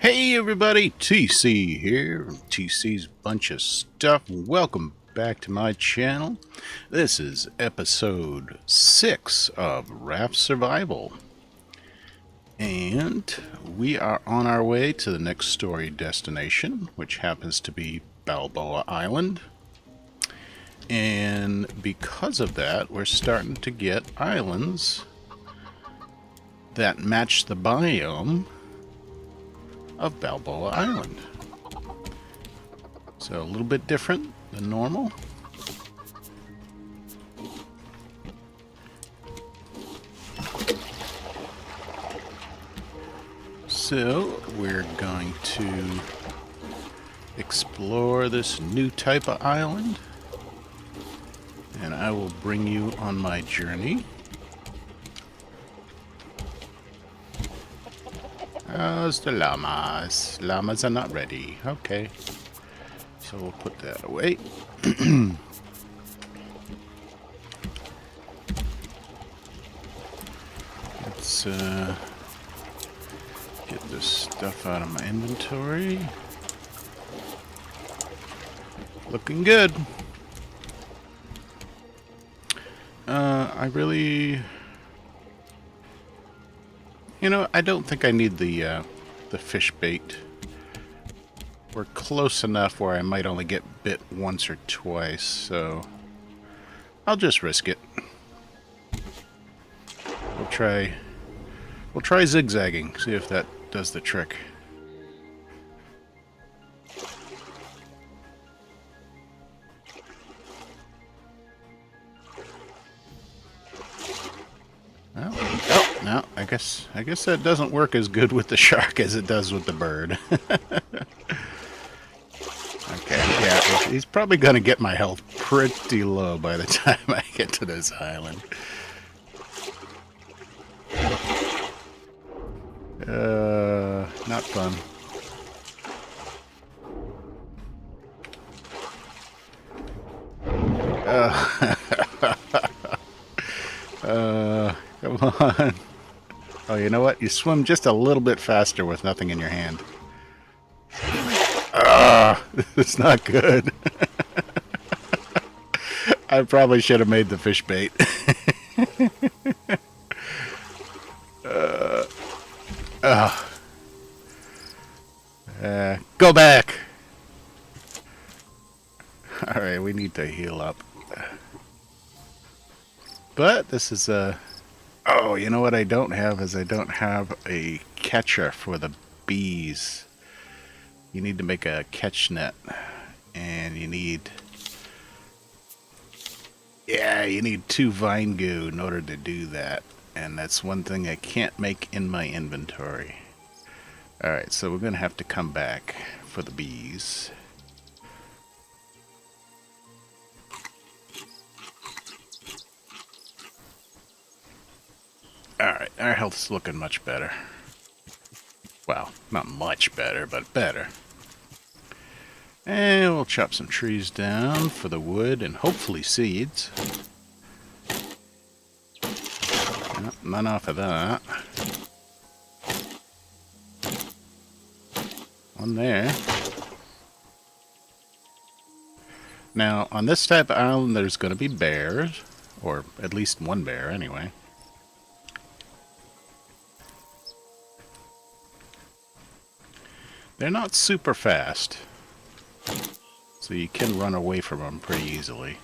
Hey everybody, TC here, TC's Bunch of Stuff. Welcome back to my channel. This is episode 6 of Raft Survival. And we are on our way to the next story destination, which happens to be Balboa Island. And because of that, we're starting to get islands that match the biome of Balboa Island. So a little bit different than normal. So we're going to explore this new type of island, and I will bring you on my journey. How's the llamas? Llamas are not ready. Okay. So we'll put that away. Let's get this stuff out of my inventory. Looking good. I really... You know, I don't think I need the fish bait. We're close enough where I might only get bit once or twice, so I'll just risk it. We'll try zigzagging, see if that does the trick. Well, oh, no, I guess that doesn't work as good with the shark as it does with the bird. Okay, yeah, he's probably going to get my health pretty low by the time I get to this island. Not fun. Come on. Oh, you know what? You swim just a little bit faster with nothing in your hand. It's not good. I probably should have made the fish bait. Go back! Alright, we need to heal up. But this is a... Oh, you know what I don't have is I don't have a catcher for the bees. You need to make a catch net. And you need... Yeah, you need 2 vine goo in order to do that. And that's one thing I can't make in my inventory. Alright, so we're going to have to come back for the bees. Alright, our health's looking much better. Well, not much better, but better. And we'll chop some trees down for the wood and hopefully seeds. Nope, none off of that. One there. Now, on this type of island, there's going to be bears. Or at least one bear, anyway. They're not super fast. So you can run away from them pretty easily.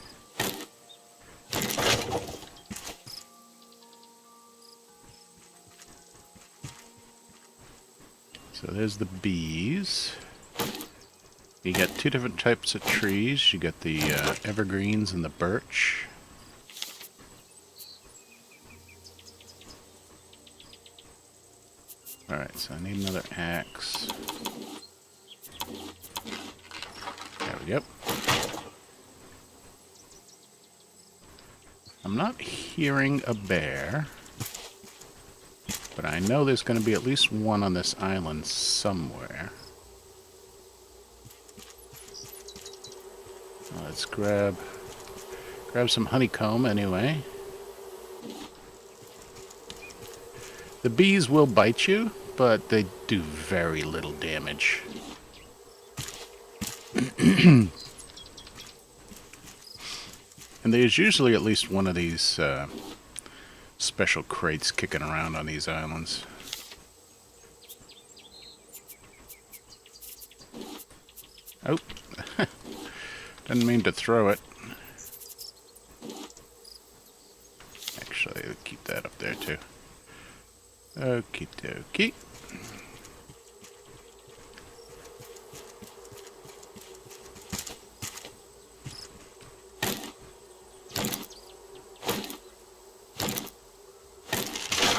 So there's the bees. You got 2 different types of trees. You got the evergreens and the birch. Alright, so I need another axe. Yep. I'm not hearing a bear, but I know there's going to be at least one on this island somewhere. Let's grab some honeycomb anyway. The bees will bite you, but they do very little damage. And there's usually at least one of these special crates kicking around on these islands. Oh, didn't mean to throw it. Actually, I'll keep that up there too. Okie dokie.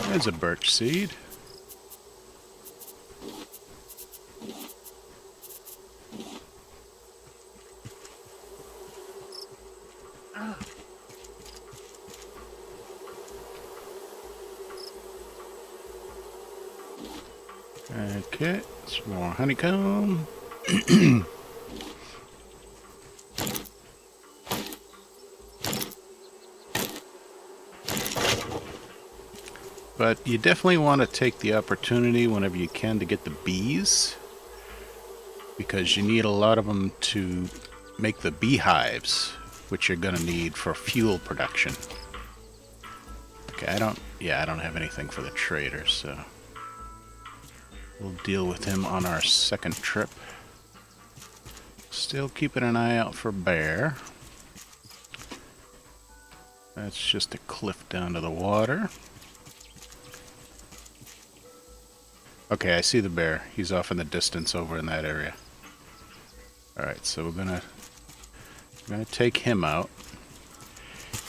There's a birch seed. Okay, some more honeycomb. But you definitely want to take the opportunity whenever you can to get the bees, because you need a lot of them to make the beehives, which you're going to need for fuel production. Okay, I don't have anything for the trader, so we'll deal with him on our second trip. Still keeping an eye out for bear. That's just a cliff down to the water. Okay, I see the bear. He's off in the distance over in that area. Alright, so we're gonna take him out.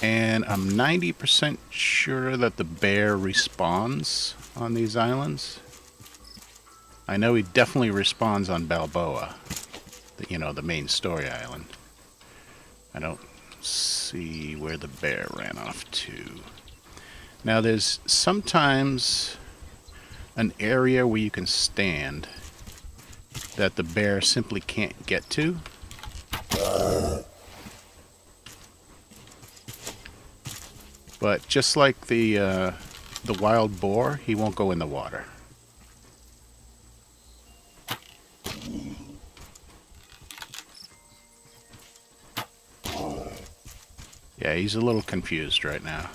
And I'm 90% sure that the bear respawns on these islands. I know he definitely respawns on Balboa, the main story island. I don't see where the bear ran off to. Now there's sometimes an area where you can stand that the bear simply can't get to. But just like the wild boar, he won't go in the water. Yeah, he's a little confused right now.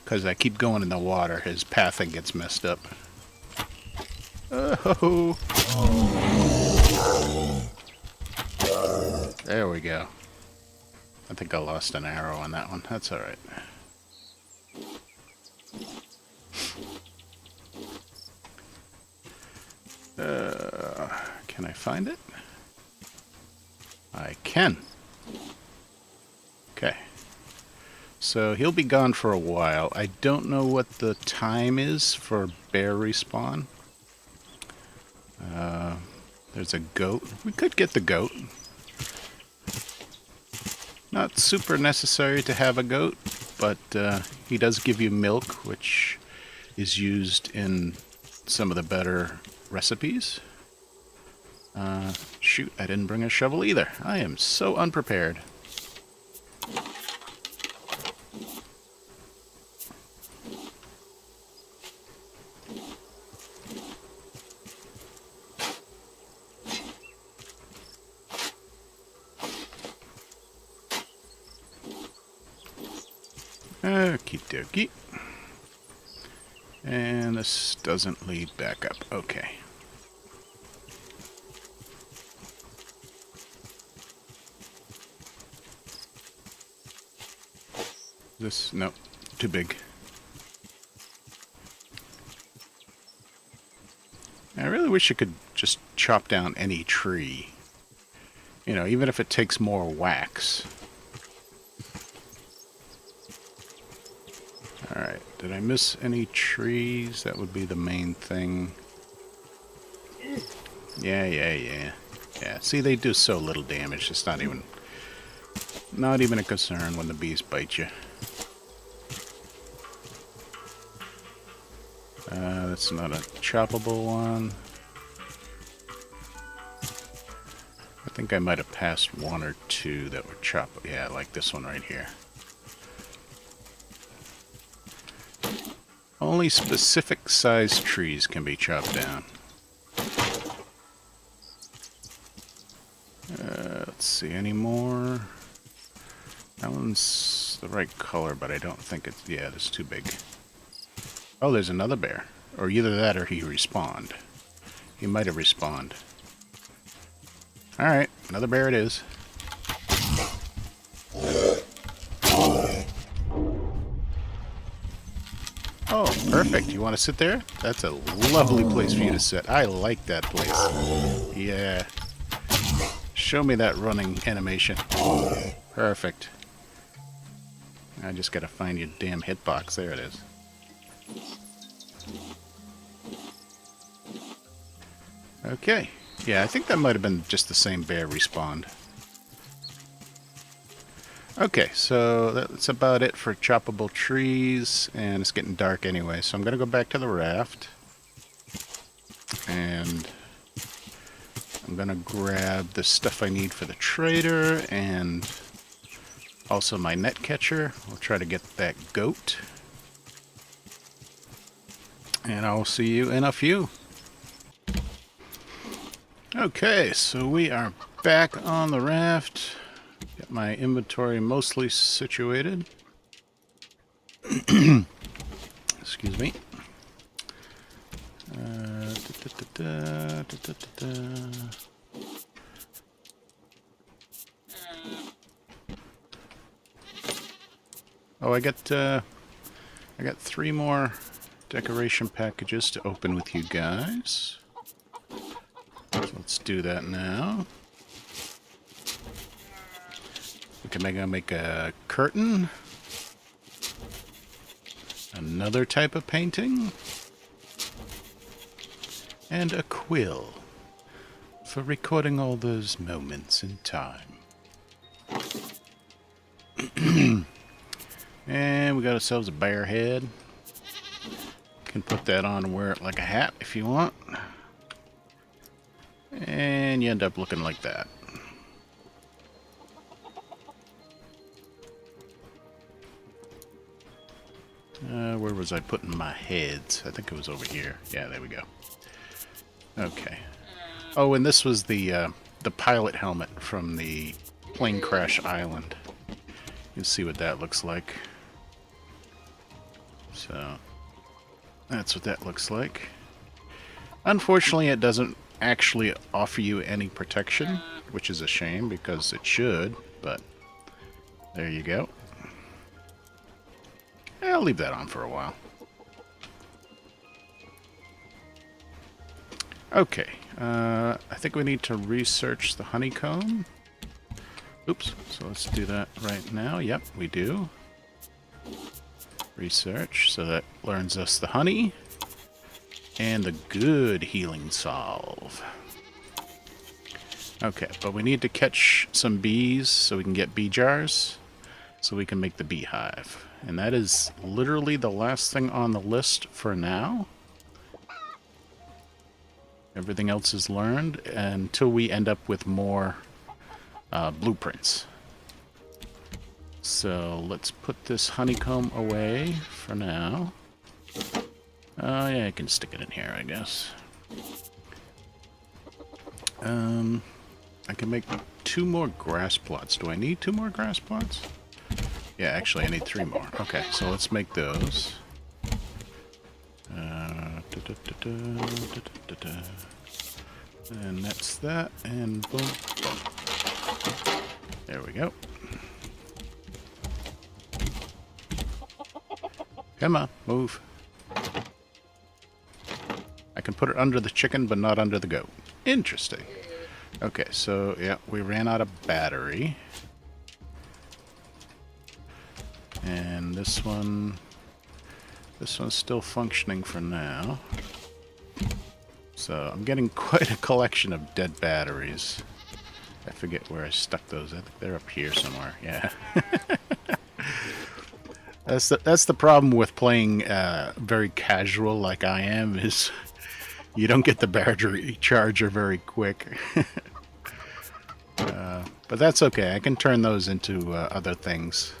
Because I keep going in the water, his pathing gets messed up. Oh! There we go. I think I lost an arrow on that one. That's alright. Can I find it? I can. Okay. So he'll be gone for a while. I don't know what the time is for bear respawn. There's a goat. We could get the goat. Not super necessary to have a goat, but he does give you milk, which is used in some of the better recipes. Shoot, I didn't bring a shovel either. I am so unprepared. Okie dokie. And this doesn't lead back up. Okay. This, nope, too big. I really wish you could just chop down any tree. Even if it takes more wax. Alright, did I miss any trees? That would be the main thing. Yeah. See, they do so little damage. It's not even a concern when the bees bite you. That's not a choppable one. I think I might have passed one or two that were choppable. Yeah, like this one right here. Only specific size trees can be chopped down. Let's see, any more? That one's the right color, but I don't think it's... Yeah, it's too big. Oh, there's another bear. Or either that or he respawned. He might have respawned. Alright, another bear it is. Oh, perfect. You want to sit there? That's a lovely place for you to sit. I like that place. Yeah. Show me that running animation. Perfect. I just gotta find your damn hitbox. There it is. Okay. Yeah, I think that might have been just the same bear respawned. Okay, so that's about it for choppable trees, and it's getting dark anyway, so I'm going to go back to the raft, and I'm going to grab the stuff I need for the trader, and also my net catcher. We'll try to get that goat, and I'll see you in a few. Okay, so we are back on the raft. Get my inventory mostly situated. Excuse me. Oh, I got 3 more decoration packages to open with you guys. So let's do that now. We can make a curtain, another type of painting, and a quill for recording all those moments in time. And we got ourselves a bear head. Can put that on and wear it like a hat if you want. And you end up looking like that. Where was I putting my heads? I think it was over here. Yeah, there we go. Okay. Oh, and this was the pilot helmet from the plane crash island. You'll see what that looks like. So, that's what that looks like. Unfortunately, it doesn't actually offer you any protection, which is a shame because it should, but there you go. I'll leave that on for a while. Okay, I think we need to research the honeycomb. Oops, so let's do that right now. Yep, we do. Research, so that learns us the honey and the good healing salve. Okay, but we need to catch some bees so we can get bee jars so we can make the beehive. And that is literally the last thing on the list for now. Everything else is learned until we end up with more blueprints. So let's put this honeycomb away for now. Oh yeah, I can stick it in here, I guess. I can make 2 more grass plots. Do I need 2 more grass plots? Yeah, actually I need 3 more. Okay, so let's make those. And that's that, and boom, boom. There we go. Come on, move. I can put it under the chicken, but not under the goat. Interesting. Okay, so, yeah, we ran out of battery. And this one's still functioning for now. So I'm getting quite a collection of dead batteries. I forget where I stuck those. I think they're up here somewhere. Yeah. That's the problem with playing very casual like I am, is you don't get the battery charger very quick. But that's okay. I can turn those into other things.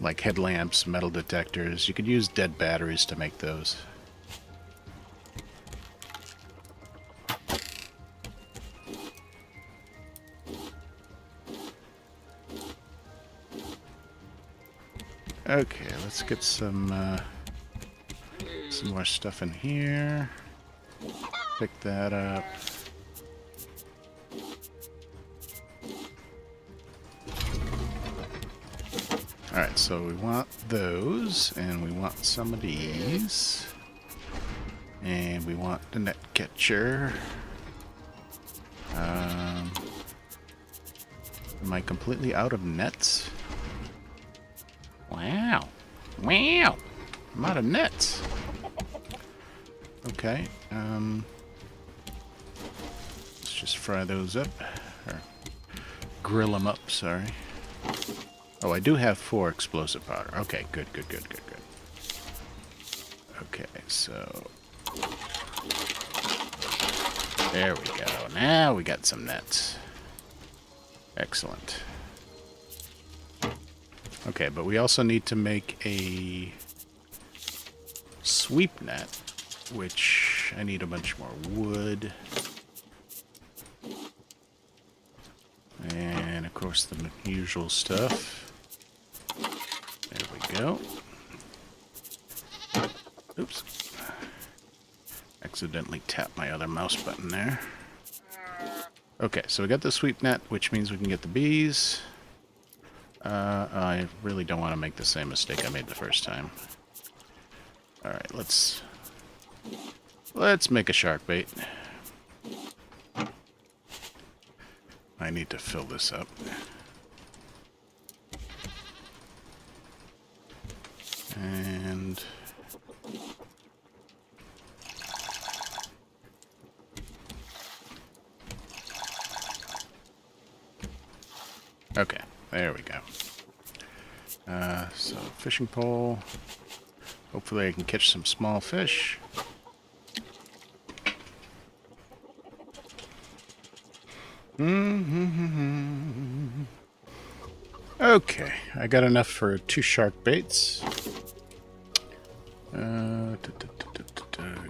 like headlamps, metal detectors. You could use dead batteries to make those. Okay, let's get some more stuff in here. Pick that up. Alright, so we want those, and we want some of these. And we want the net catcher. Am I completely out of nets? Wow. Wow. I'm out of nets. Okay. Let's just fry those up. Or grill them up, sorry. Oh, I do have 4 explosive powder. Okay, good. Okay, so... there we go. Now we got some nets. Excellent. Okay, but we also need to make a sweep net, which I need a bunch more wood. And, of course, the usual stuff. There we go. Oops. Accidentally tapped my other mouse button there. Okay, so we got the sweep net, which means we can get the bees. I really don't want to make the same mistake I made the first time. Alright, let's make a shark bait. I need to fill this up. And... okay, there we go. So, fishing pole. Hopefully I can catch some small fish. Okay, I got enough for 2 shark baits. I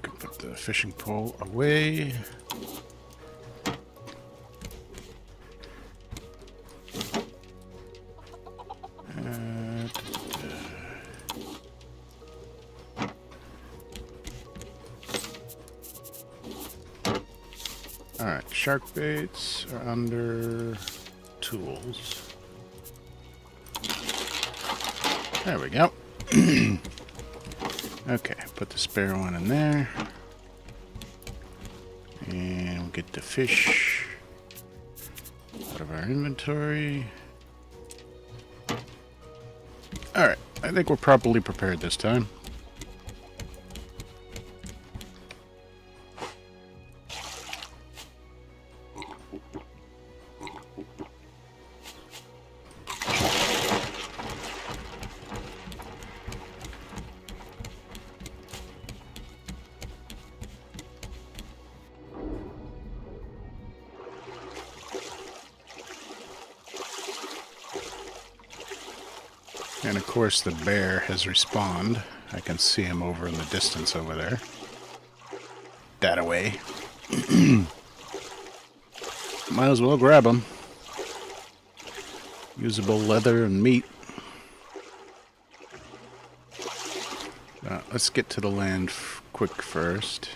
can put the fishing pole away. Alright, shark baits are under tools. There we go. Okay, put the spare one in there. And we'll get the fish out of our inventory. Alright, I think we're properly prepared this time. And of course the bear has respawned. I can see him over in the distance over there. That away. Might as well grab him. Usable leather and meat. Let's get to the land quick first.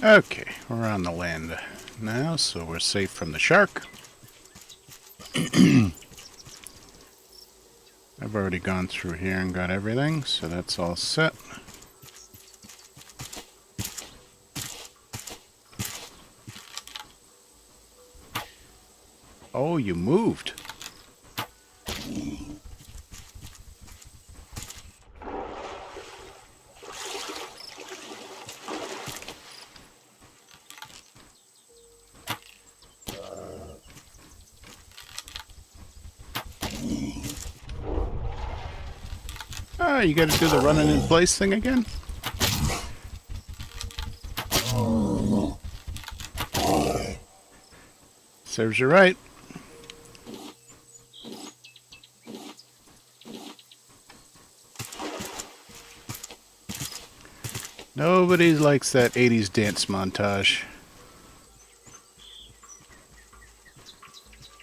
Okay, we're on the land now, so we're safe from the shark. I've already gone through here and got everything, so that's all set. Oh, you moved. Ah, you gotta do the running in place thing again? Serves you right. Nobody likes that 80s dance montage.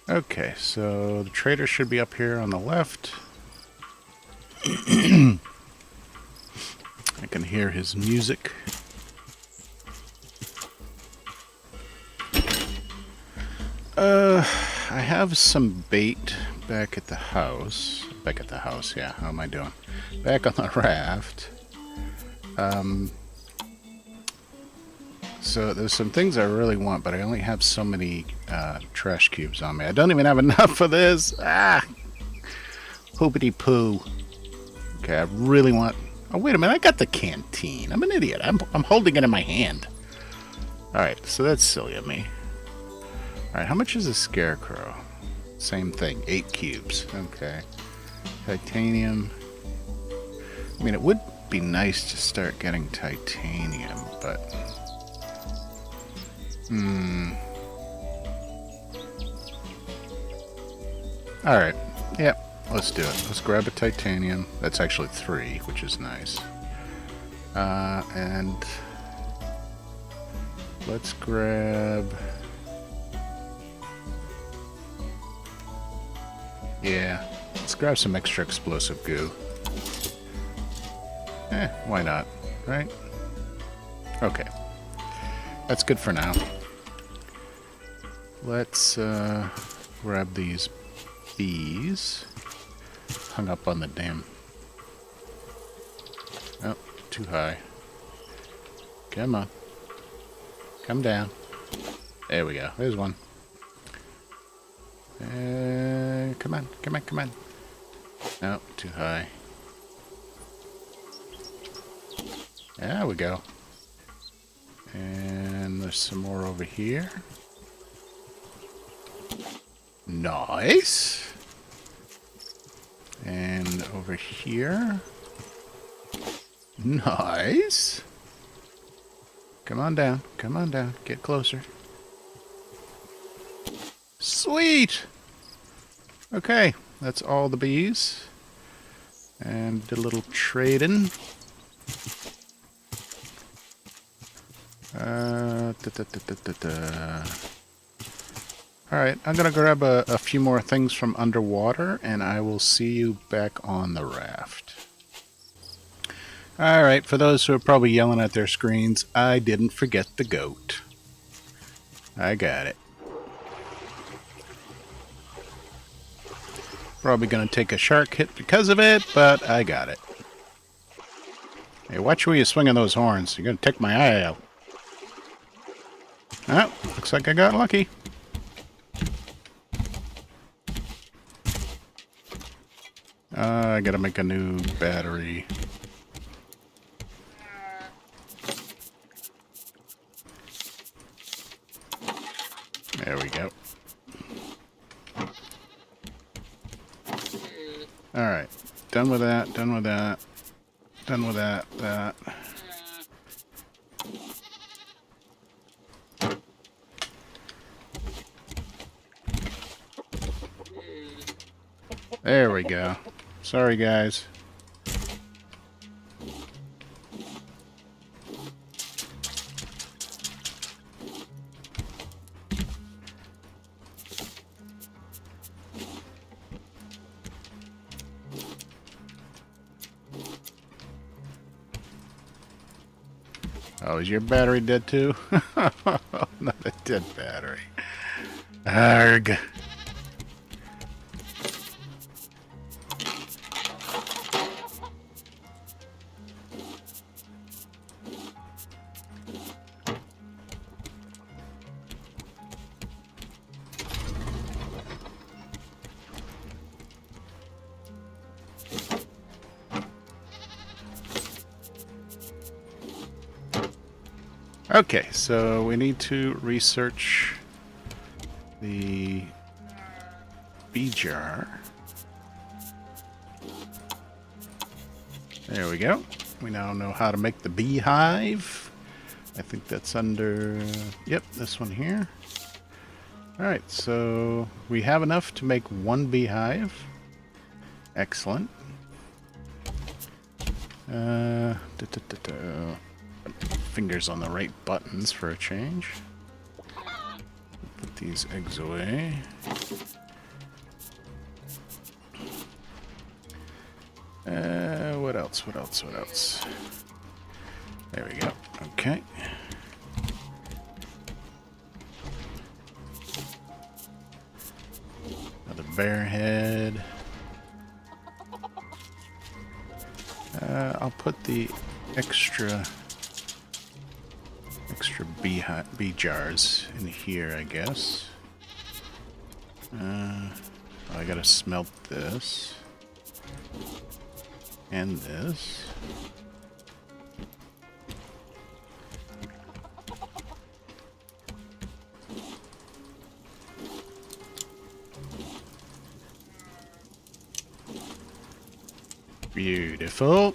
Okay, so the trader should be up here on the left. I can hear his music. I have some bait back at the house. Back at the house, yeah. How am I doing? Back on the raft. So there's some things I really want, but I only have so many trash cubes on me. I don't even have enough for this. Ah! Poopity poo. Okay, I really want... Oh, wait a minute. I got the canteen. I'm an idiot. I'm holding it in my hand. Alright, so that's silly of me. Alright, how much is a scarecrow? Same thing. 8 cubes. Okay. Titanium. I mean, it would be nice to start getting titanium, but... Alright. Yep. Let's do it. Let's grab a titanium. That's actually 3, which is nice. And... let's grab... Yeah. Let's grab some extra explosive goo. Why not? Right? Okay. That's good for now. Let's grab these bees. Hung up on the damn... Oh, too high. Come on. Come down. There we go. There's one. Come on, come on, come on. No, too high. There we go. And there's some more over here. Nice. And over here. Nice. Come on down. Come on down. Get closer. Sweet. Okay, that's all the bees. And did a little trading. Alright, I'm gonna grab a few more things from underwater, and I will see you back on the raft. Alright, for those who are probably yelling at their screens, I didn't forget the goat. I got it. Probably gonna take a shark hit because of it, but I got it. Hey, watch where you're swinging those horns. You're gonna take my eye out. Oh, looks like I got lucky. I gotta make a new battery. There we go. Alright. Done with that, done with that. Done with that. There we go. Sorry, guys. Oh, is your battery dead too? Not a dead battery. Arg. Okay, so we need to research the bee jar. There we go. We now know how to make the beehive. I think that's under... Yep, this one here. Alright, so we have enough to make one beehive. Excellent. Fingers on the right buttons for a change. Put these eggs away. What else? What else? What else? There we go. Okay. Another bear head. I'll put the extra bee jars in here, I guess. I gotta smelt this. And this. Beautiful.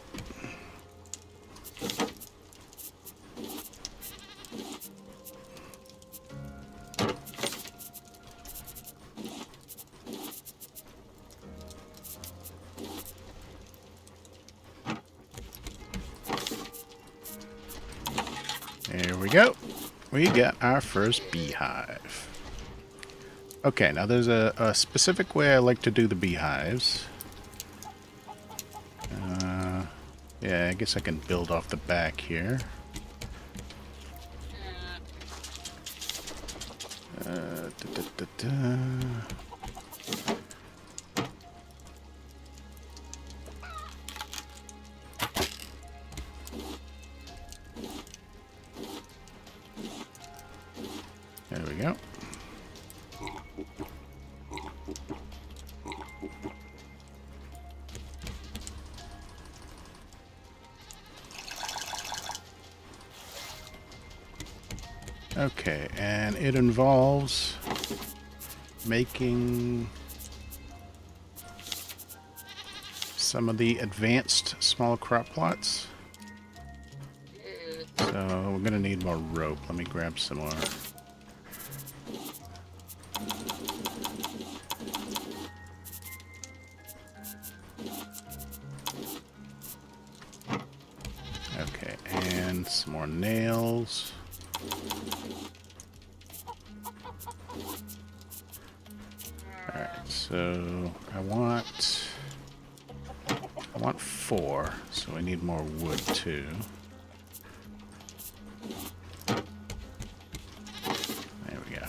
There we go. We got our first beehive. Okay, now there's a specific way I like to do the beehives. Yeah, I guess I can build off the back here. There we go. Okay, and it involves making some of the advanced small crop plots. So we're gonna need more rope. Let me grab some more. Okay, and some more nails. Alright, so I want 4, so I need more wood too. There we go.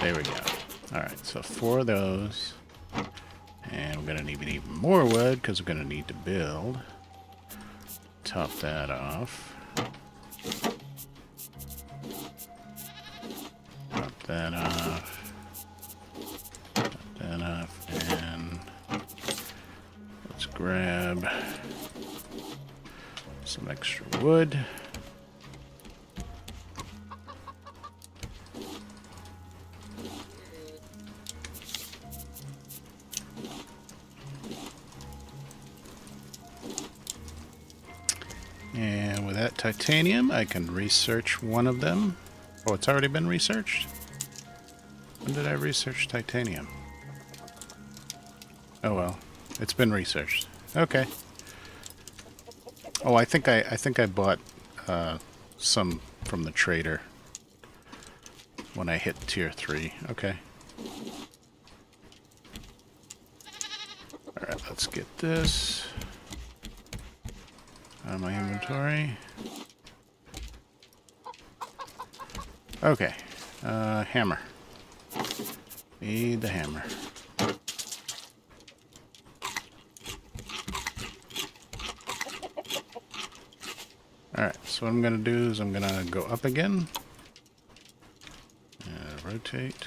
There we go. Alright, so 4 of those. And we're going to need even more wood because we're going to need to build. Top that off. Top that off. Top that off. And let's grab some extra wood. And with that titanium, I can research one of them. Oh, it's already been researched? When did I research titanium? Oh well, it's been researched. Okay. Oh, I think I bought some from the trader when I hit tier 3. Okay. All right, let's get this out of my inventory. Okay, hammer. Need the hammer. Alright, so what I'm going to do is I'm going to go up again. And rotate.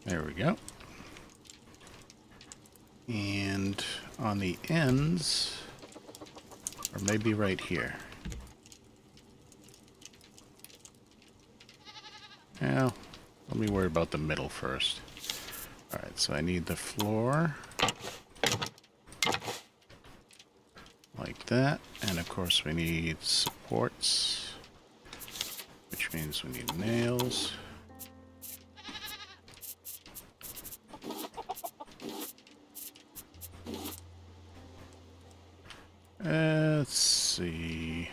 There we go. And on the ends, or maybe right here. Well, let me worry about the middle first. Alright, so I need the floor. Like that. And of course we need supports. Which means we need nails. Let's see.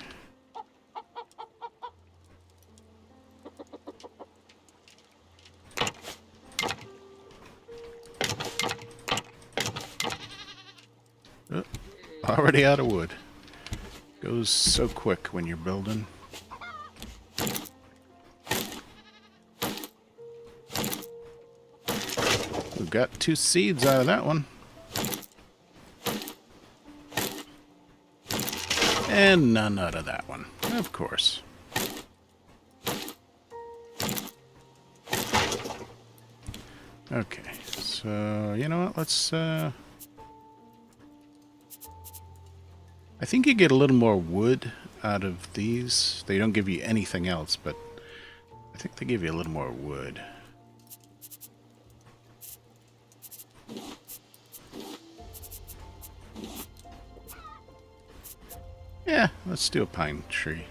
Oh, already out of wood. Goes so quick when you're building. We've got 2 seeds out of that one. And none out of that one, of course. Okay, so you know what, let's I think you get a little more wood out of these. They don't give you anything else, but I think they give you a little more wood. Yeah, let's do a pine tree.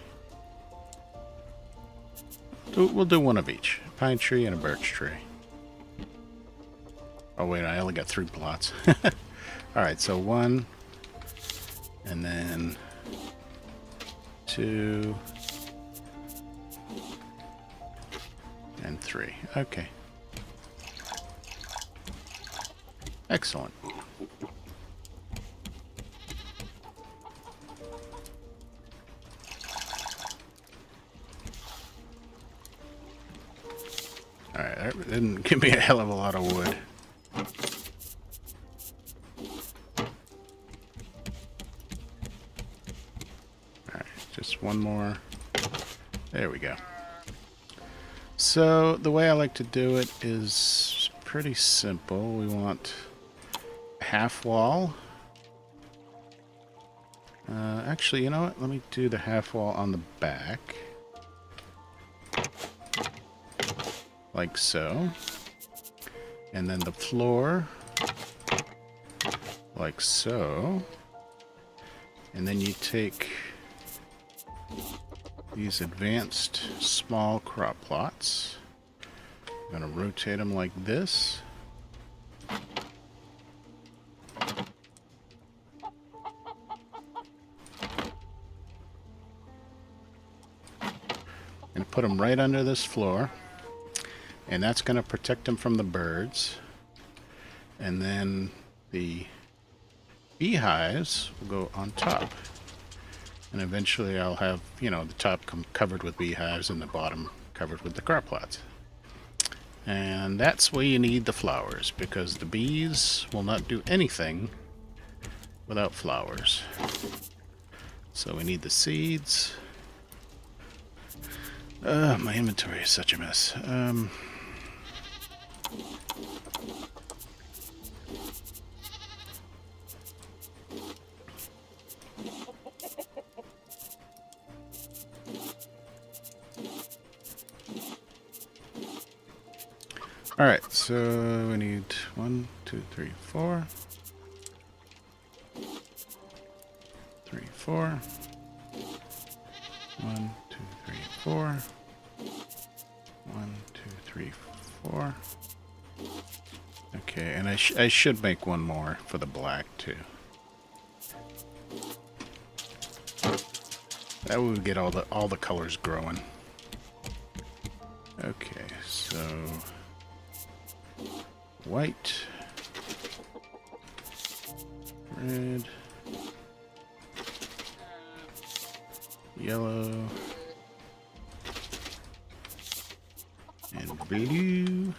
We'll do one of each. A pine tree and a birch tree. Oh wait, I only got 3 plots. Alright, so 1, and then 2, and 3. Okay. Excellent. Alright, that didn't give me a hell of a lot of wood. Alright, just one more. There we go. So, the way I like to do it is pretty simple. We want a half wall. Actually, you know what? Let me do the half wall on the back. Like so. And then the floor. Like so. And then you take these advanced small crop plots. I'm going to rotate them like this. And put them right under this floor. And that's going to protect them from the birds. And then the beehives will go on top. And eventually I'll have, you know, the top covered with beehives and the bottom covered with the crop plots. And that's where you need the flowers, because the bees will not do anything without flowers. So we need the seeds. My inventory is such a mess. Alright, so we need 1, 2, 3, 4. 3, 4. 1, 2, 3, 4. 1, 2, 3, 4. Okay, and I should make one more for the black too. That would get all the colors growing. Okay, so white, red, yellow, and blue.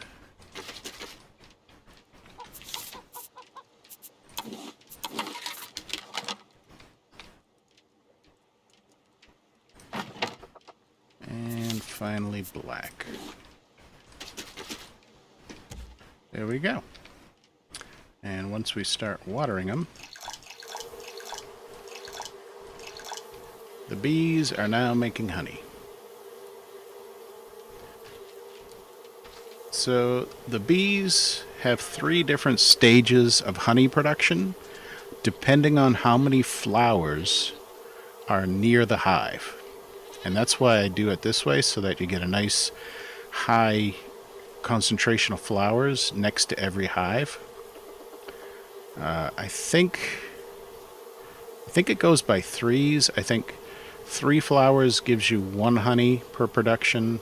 And finally black. There we go. And once we start watering them, the bees are now making honey. So the bees have 3 different stages of honey production, depending on how many flowers are near the hive. And that's why I do it this way, so that you get a nice high concentration of flowers next to every hive. I think it goes by threes. I think 3 flowers gives you 1 honey per production,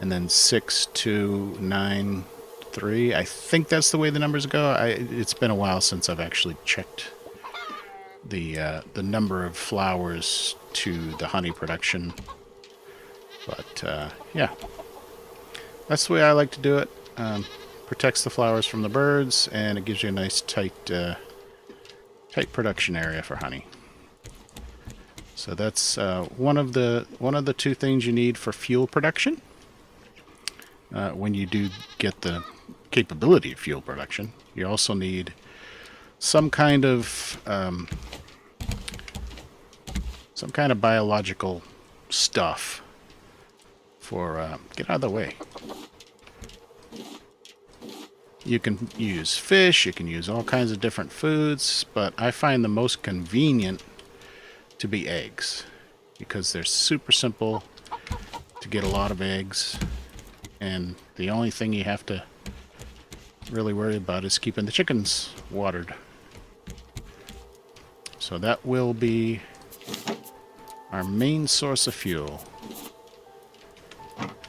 and then 6, 2, 9, 3. I think that's the way the numbers go. It's been a while since I've actually checked the number of flowers to the honey production. But yeah, that's the way I like to do it. Protects the flowers from the birds, and it gives you a nice tight production area for honey. So that's one of the 2 things you need for fuel production. When you do get the capability of fuel production, you also need some kind of biological stuff for get out of the way. You can use fish, you can use all kinds of different foods, but I find the most convenient to be eggs, because they're super simple to get a lot of eggs, and the only thing you have to really worry about is keeping the chickens watered. So that will be our main source of fuel.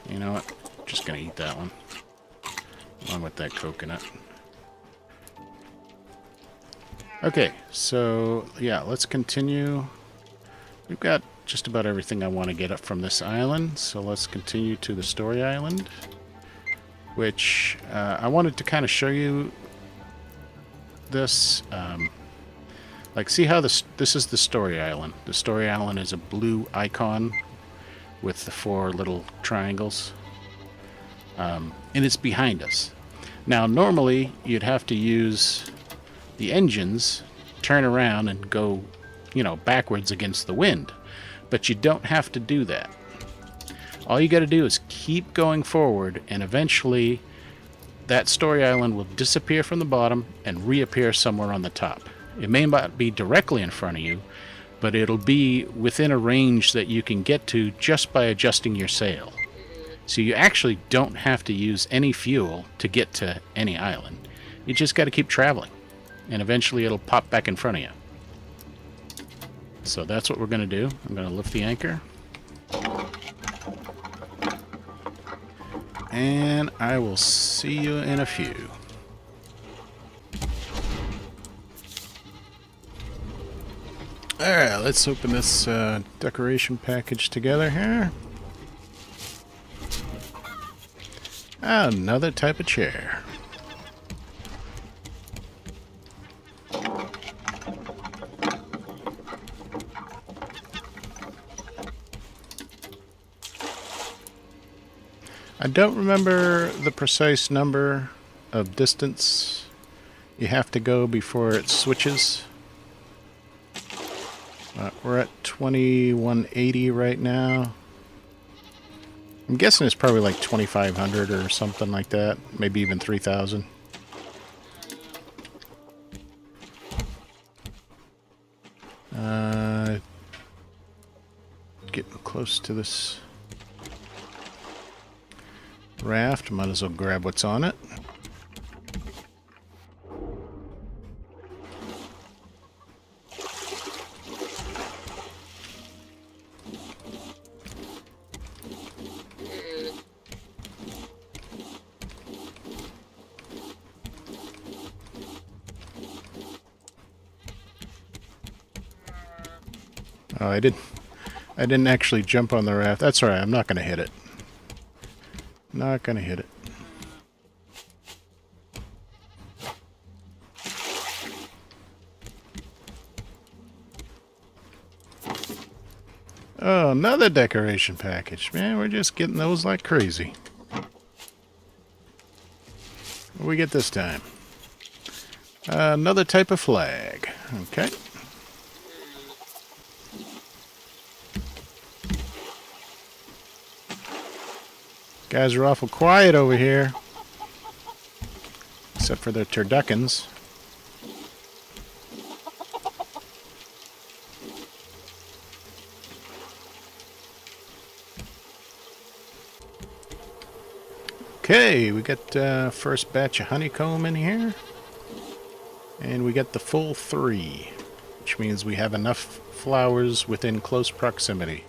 You know what? Just gonna eat that one, along with that coconut. Okay, so yeah, let's continue. We've got just about everything I want to get up from this island, so let's continue to the story island, which I wanted to kind of show you this. Like, see how this is the story island. The story island is a blue icon with the 4 little triangles, and it's behind us. Now, normally you'd have to use the engines, turn around, and go, backwards against the wind. But you don't have to do that. All you got to do is keep going forward, and eventually that story island will disappear from the bottom and reappear somewhere on the top. It may not be directly in front of you, but it'll be within a range that you can get to just by adjusting your sail. So you actually don't have to use any fuel to get to any island. You just got to keep traveling, and eventually it'll pop back in front of you. So that's what we're going to do. I'm going to lift the anchor. And I will see you in a few. Alright, let's open this decoration package together here. Another type of chair. I don't remember the precise number of distance you have to go before it switches. We're at 2180 right now. I'm guessing it's probably like 2500 or something like that. Maybe even 3000. Getting close to this raft. Might as well grab what's on it. Oh, I didn't actually jump on the raft. That's all right. I'm not going to hit it. Not going to hit it. Oh, another decoration package. Man, we're just getting those like crazy. What do we get this time? Another type of flag. Okay. Guys are awful quiet over here. Except for the turduckens. Okay, we got first batch of honeycomb in here. And we got the full 3, which means we have enough flowers within close proximity.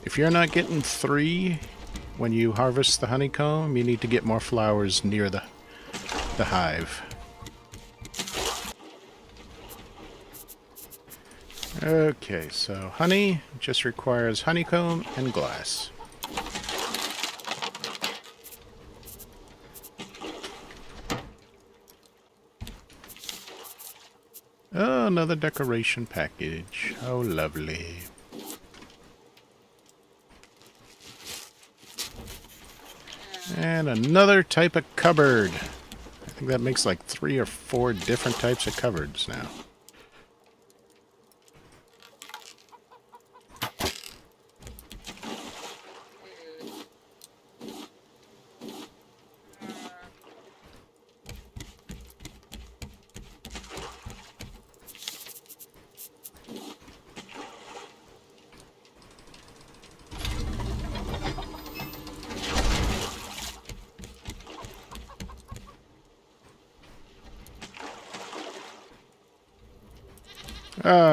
If you're not getting 3 when you harvest the honeycomb, you need to get more flowers near the hive. Okay, so honey just requires honeycomb and glass. Oh, another decoration package. Oh, lovely. And another type of cupboard. I think that makes like 3 or 4 different types of cupboards now.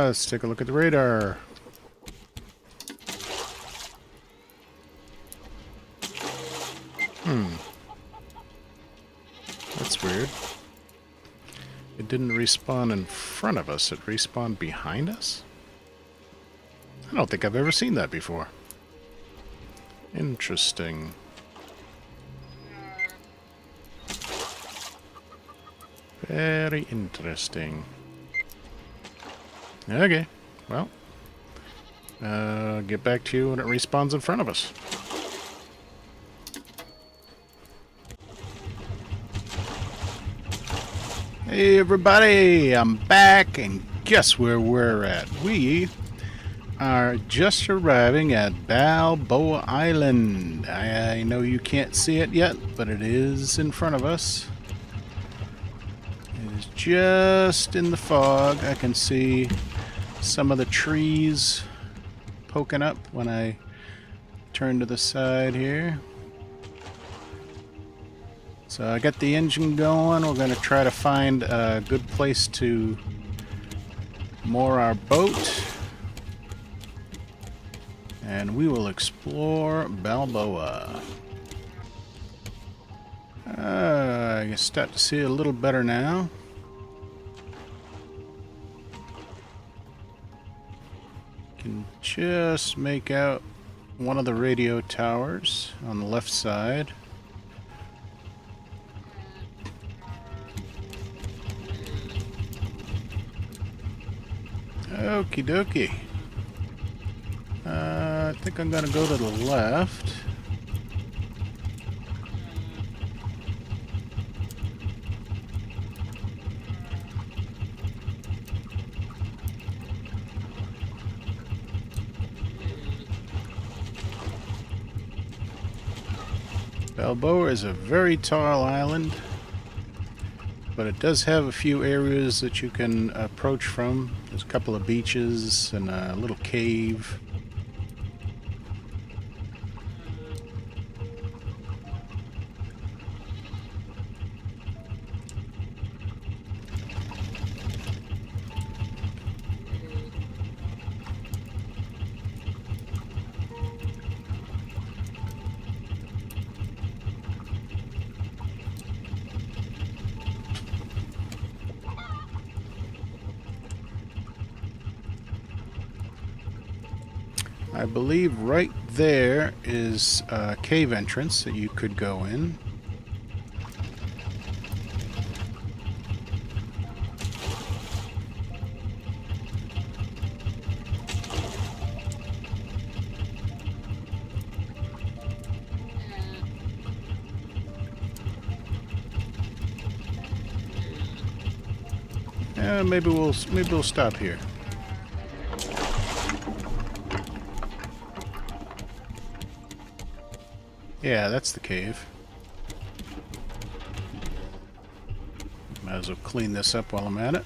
Let's take a look at the radar. That's weird. It didn't respawn in front of us, it respawned behind us? I don't think I've ever seen that before. Interesting. Very interesting. Okay, well, get back to you when it respawns in front of us. Hey everybody, I'm back, and guess where we're at? We are just arriving at Balboa Island. I know you can't see it yet, but it is in front of us. It is just in the fog. I can see some of the trees poking up when I turn to the side here. So I got the engine going. We're going to try to find a good place to moor our boat. And we will explore Balboa. I can start to see it a little better now. Can just make out one of the radio towers on the left side. Okie dokie. I think I'm gonna go to the left. Balboa is a very tall island, but it does have a few areas that you can approach from. There's a couple of beaches and a little cave. I believe right there is a cave entrance that you could go in. Maybe we'll stop here. Yeah, that's the cave. Might as well clean this up while I'm at it.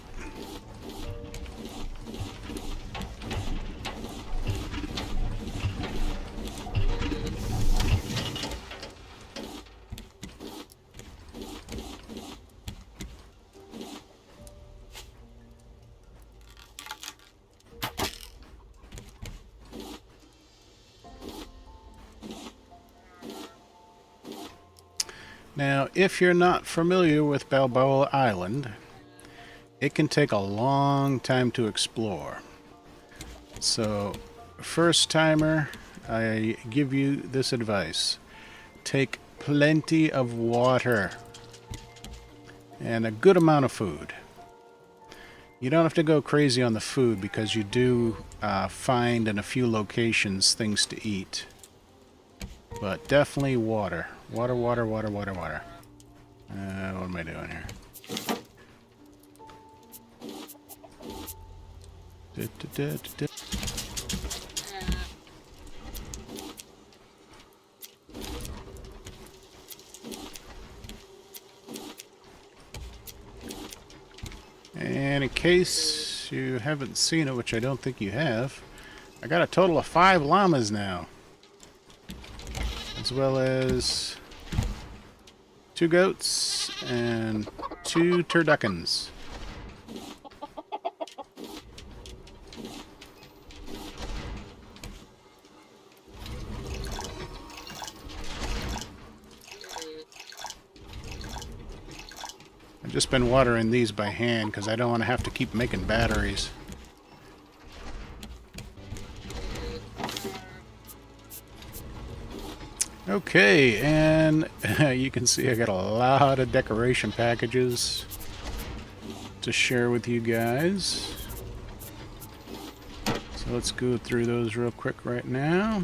Now, if you're not familiar with Balboa Island, it can take a long time to explore. So, first timer, I give you this advice. Take plenty of water and a good amount of food. You don't have to go crazy on the food because you do find in a few locations things to eat. But definitely water. Water, water, water, water, water. What am I doing here? And in case you haven't seen it, which I don't think you have, I got a total of 5 llamas now. As well as 2 goats and 2 turduckens. I've just been watering these by hand because I don't want to have to keep making batteries. Okay, and you can see I got a lot of decoration packages to share with you guys. So let's go through those real quick right now.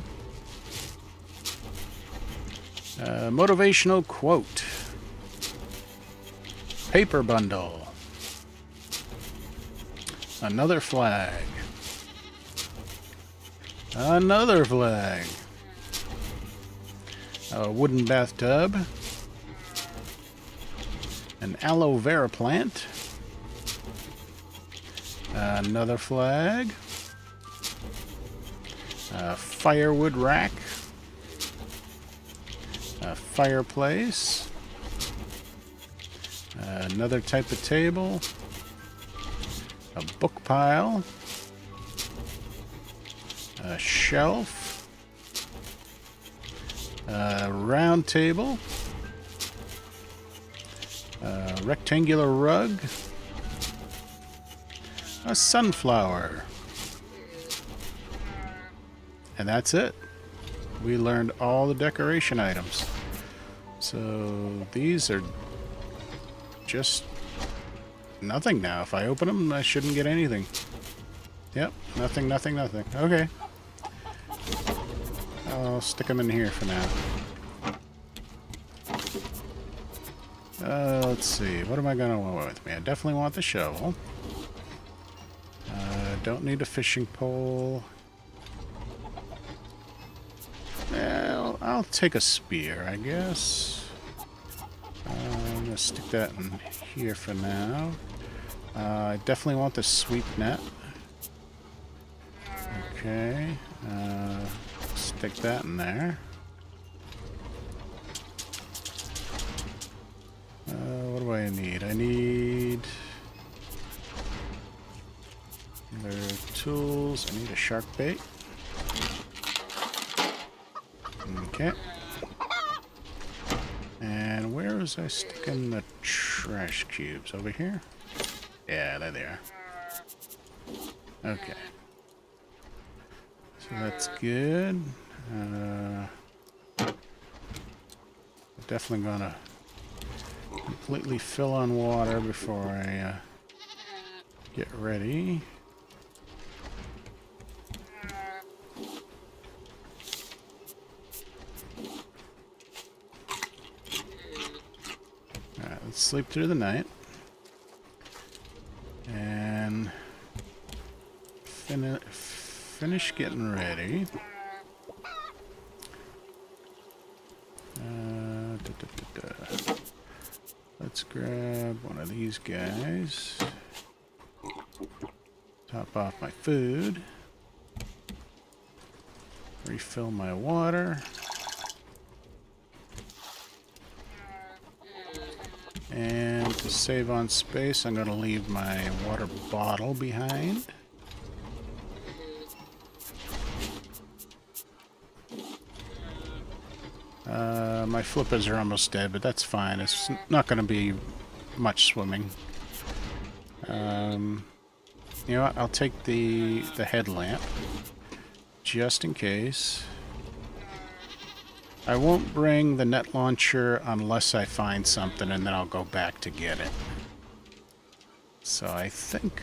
Motivational quote. Paper bundle. Another flag. Another flag. A wooden bathtub. An aloe vera plant. Another flag. A firewood rack. A fireplace. Another type of table. A book pile. A shelf. A round table. A rectangular rug. A sunflower. And that's it. We learned all the decoration items. So these are just nothing now. If I open them, I shouldn't get anything. Yep, nothing, nothing, nothing. Okay. I'll stick them in here for now. Let's see. What am I going to want with me? I definitely want the shovel. Don't need a fishing pole. Well, I'll take a spear, I guess. I'm going to stick that in here for now. I definitely want the sweep net. Okay. Stick that in there. What do I need? I need other tools. I need a shark bait. Okay. And where was I sticking the trash cubes? Over here? Yeah, there they are. Okay. So that's good. Definitely gonna completely fill on water before I get ready. Alright, let's sleep through the night. And finish getting ready. Let's grab one of these guys. Top off my food. Refill my water. And to save on space, I'm going to leave my water bottle behind. My flippers are almost dead, but that's fine. It's not going to be much swimming. You know what? I'll take the headlamp, just in case. I won't bring the net launcher unless I find something, and then I'll go back to get it. So I think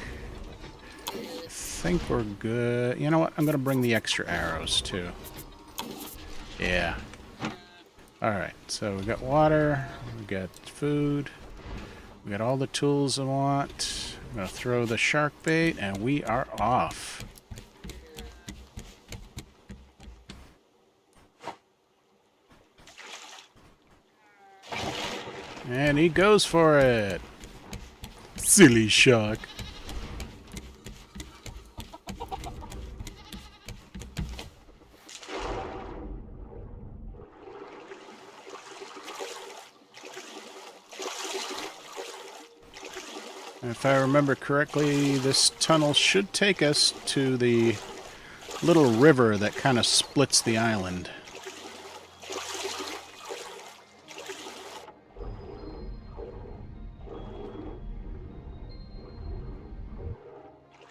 we're good. You know what? I'm going to bring the extra arrows, too. Yeah. Alright, so we got water, we got food, we got all the tools I want. I'm going to throw the shark bait, and we are off. And he goes for it. Silly shark. If I remember correctly, this tunnel should take us to the little river that kind of splits the island.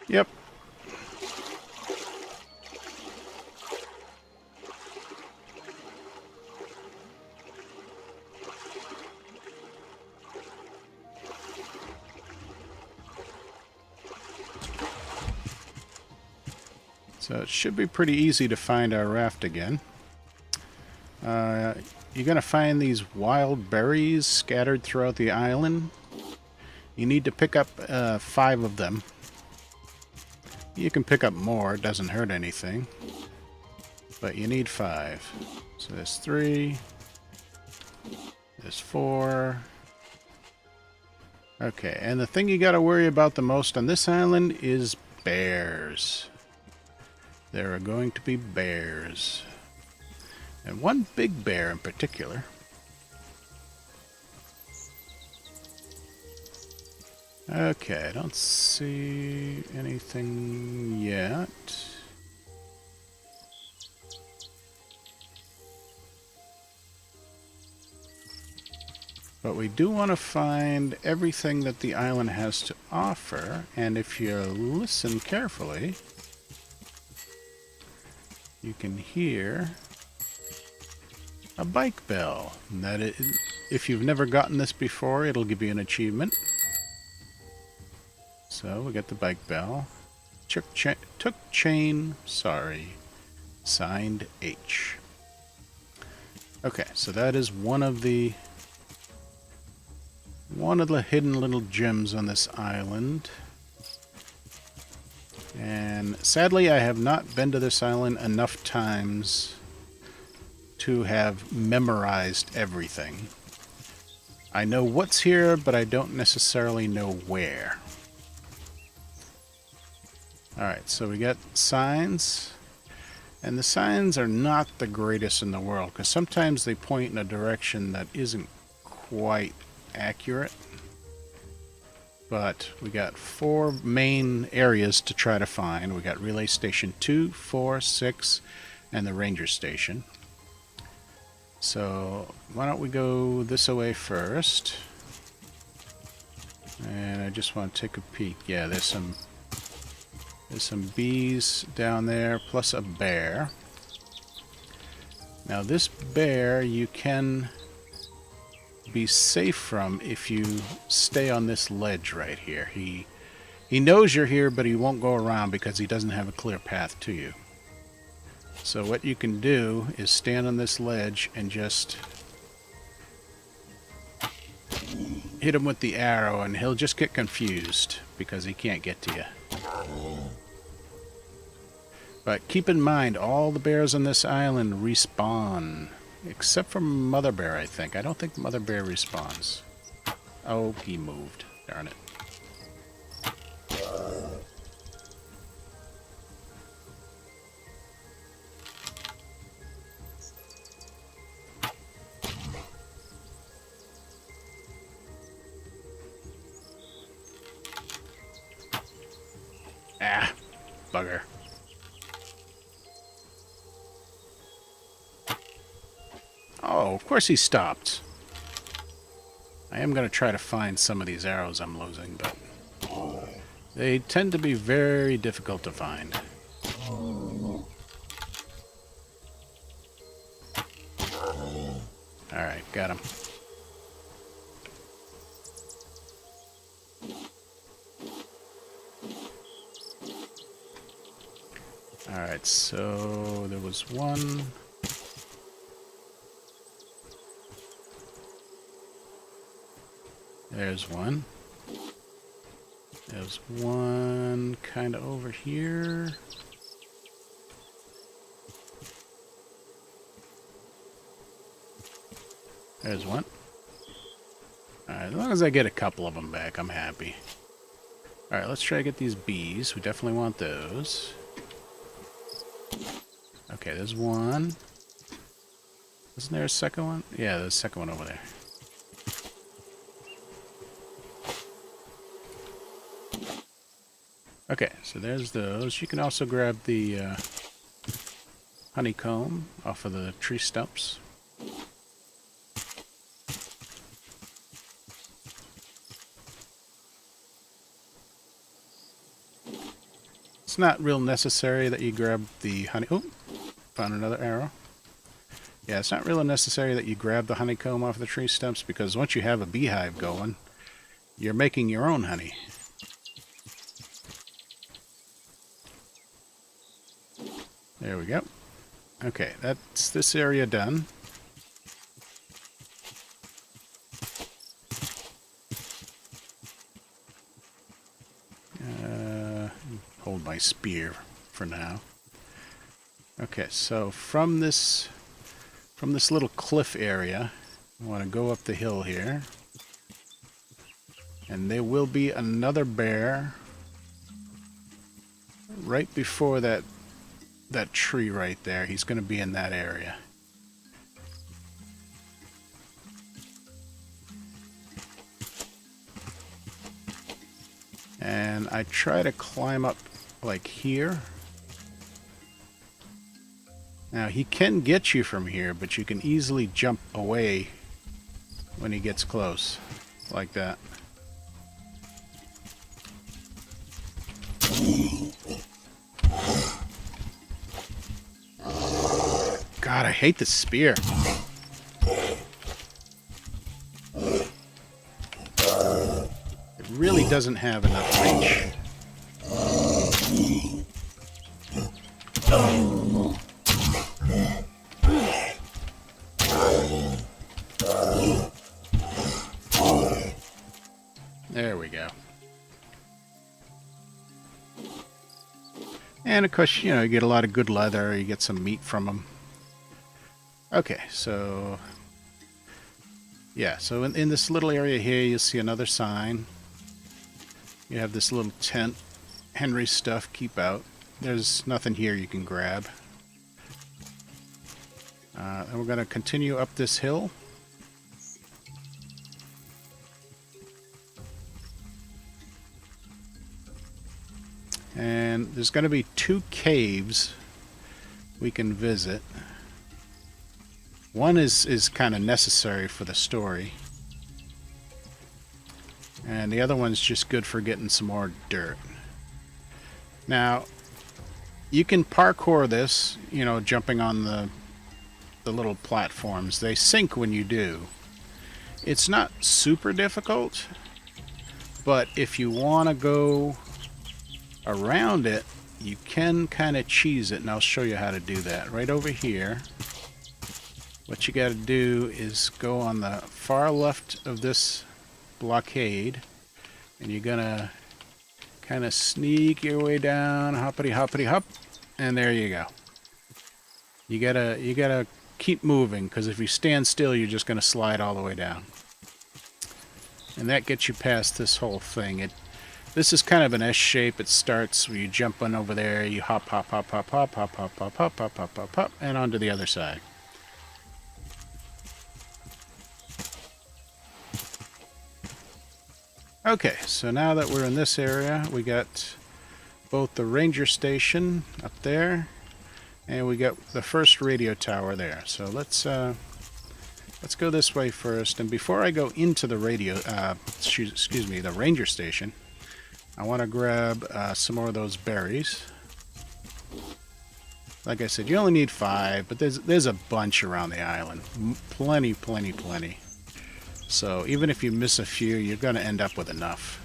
Yep. So it should be pretty easy to find our raft again. You're going to find these wild berries scattered throughout the island. You need to pick up 5 of them. You can pick up more, it doesn't hurt anything. But you need 5. So there's 3. There's 4. Okay, and the thing you got to worry about the most on this island is bears. There are going to be bears. And one big bear in particular. Okay, I don't see anything yet. But we do want to find everything that the island has to offer, and if you listen carefully, you can hear a bike bell. And that is, if you've never gotten this before, it'll give you an achievement. So we got the bike bell. Took chain, sorry. Signed H. Okay, so that is one of the hidden little gems on this island. And sadly, I have not been to this island enough times to have memorized everything. I know what's here, but I don't necessarily know where. Alright, so we got signs. And the signs are not the greatest in the world, because sometimes they point in a direction that isn't quite accurate. But we got 4 main areas to try to find. We got Relay Station 2, 4, 6, and the Ranger Station. So why don't we go this way first? And I just want to take a peek. Yeah, there's some bees down there, plus a bear. Now this bear you can be safe from if you stay on this ledge right here. He knows you're here, but he won't go around because he doesn't have a clear path to you. So what you can do is stand on this ledge and just hit him with the arrow, and he'll just get confused because he can't get to you. But keep in mind, all the bears on this island respawn. Except for Mother Bear, I think. I don't think Mother Bear respawns. Oh, he moved. Darn it. Ah, bugger. Oh, of course he stopped. I am going to try to find some of these arrows I'm losing, but they tend to be very difficult to find. Alright, got him. Alright, so there was one. There's one. There's one kind of over here. There's one. Alright, as long as I get a couple of them back, I'm happy. Alright, let's try to get these bees. We definitely want those. Okay, there's one. Isn't there a second one? Yeah, there's a second one over there. Okay, so there's those. You can also grab the honeycomb off of the tree stumps. It's not real necessary that you grab the honey... Oh, found another arrow. Yeah, it's not really necessary that you grab the honeycomb off the tree stumps, because once you have a beehive going, you're making your own honey. There we go. Okay, that's this area done. Hold my spear for now. Okay, so from this little cliff area, I want to go up the hill here. And there will be another bear right before that tree right there. He's going to be in that area. And I try to climb up like here. Now he can get you from here, but you can easily jump away when he gets close, like that. God, I hate the spear. It really doesn't have enough reach. There we go. And of course, you know, you get a lot of good leather, you get some meat from them. Okay, so... yeah, so in this little area here, you'll see another sign. You have this little tent. Henry's stuff, keep out. There's nothing here you can grab. And we're going to continue up this hill. And there's going to be 2 caves we can visit. One is kind of necessary for the story. And the other one's just good for getting some more dirt. Now, you can parkour this, you know, jumping on the little platforms. They sink when you do. It's not super difficult, but if you want to go around it, you can kind of cheese it, and I'll show you how to do that. Right over here, what you got to do is go on the far left of this blockade, and you're gonna kind of sneak your way down, hoppity hoppity hop, and there you go. You gotta keep moving, because if you stand still, you're just gonna slide all the way down. And that gets you past this whole thing. This is kind of an S shape. It starts where you jump on over there, you hop, hop, hop, hop, hop, hop, hop, hop, hop, hop, hop, hop, hop, and onto the other side. Okay, so now that we're in this area, we got both the ranger station up there, and we got the first radio tower there. So let's go this way first. And before I go into the excuse me, the ranger station, I want to grab some more of those berries. Like I said, you only need 5, but there's a bunch around the island. Plenty, plenty, plenty. So even if you miss a few, you're going to end up with enough.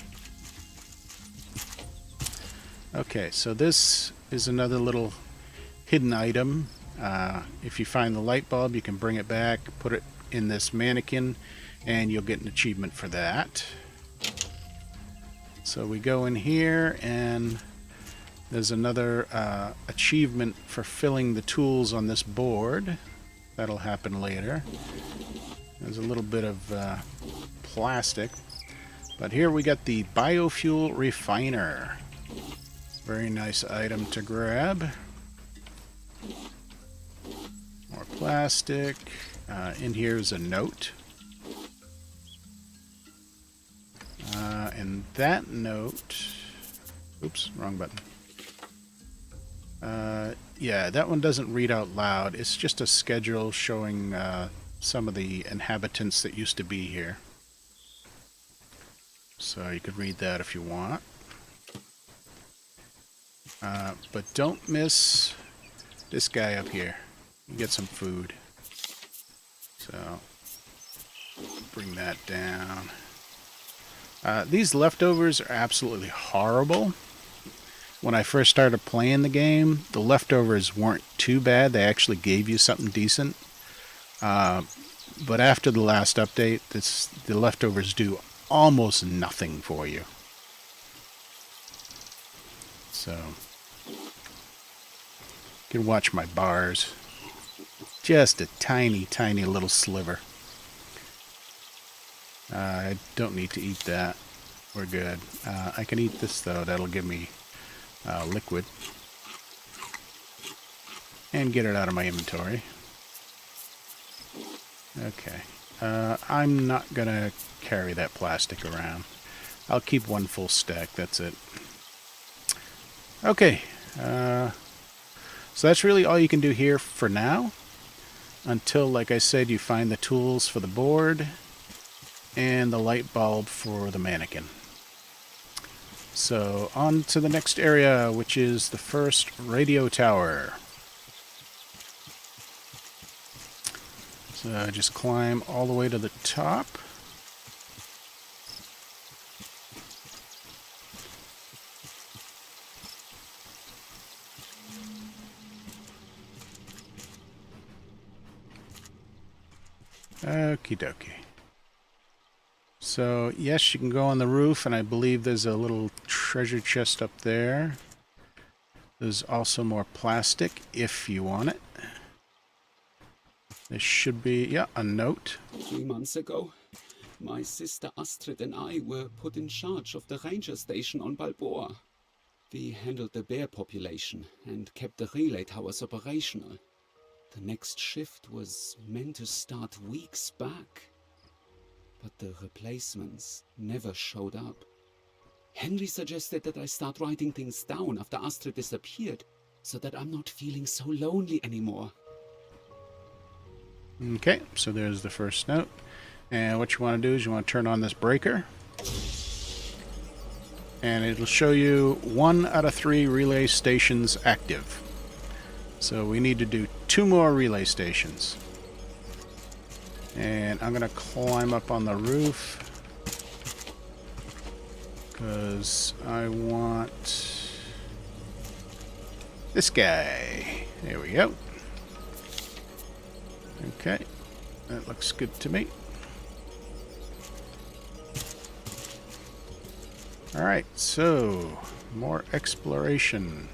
Okay, so this is another little hidden item. If you find the light bulb, you can bring it back, put it in this mannequin, and you'll get an achievement for that. So we go in here, and there's another achievement for filling the tools on this board. That'll happen later. There's a little bit of plastic. But here we got the biofuel refiner. Very nice item to grab. More plastic. In here is a note. And that note... Oops, wrong button. Yeah, that one doesn't read out loud. It's just a schedule showing some of the inhabitants that used to be here. So you could read that if you want. But don't miss this guy up here. You get some food. So, bring that down. These leftovers are absolutely horrible. When I first started playing the game, the leftovers weren't too bad. They actually gave you something decent. But after the last update, the leftovers do almost nothing for you. So, you can watch my bars. Just a tiny, tiny little sliver. I don't need to eat that. We're good. I can eat this, though. That'll give me liquid. And get it out of my inventory. Okay. I'm not going to carry that plastic around. I'll keep one full stack. That's it. Okay. So that's really all you can do here for now. Until, like I said, you find the tools for the board and the light bulb for the mannequin. So on to the next area, which is the first radio tower. So just climb all the way to the top. Okie dokie. So, yes, you can go on the roof, and I believe there's a little treasure chest up there. There's also more plastic, if you want it. There should be, yeah, a note. 3 months ago, my sister Astrid and I were put in charge of the ranger station on Balboa. We handled the bear population and kept the relay towers operational. The next shift was meant to start weeks back. But the replacements never showed up. Henry suggested that I start writing things down after Astrid disappeared, so that I'm not feeling so lonely anymore. Okay, so there's the first note. And what you want to do is you want to turn on this breaker. And it'll show you 1 out of 3 relay stations active. So we need to do 2 more relay stations. And I'm going to climb up on the roof. Because I want this guy. There we go. Okay. That looks good to me. Alright, so more exploration.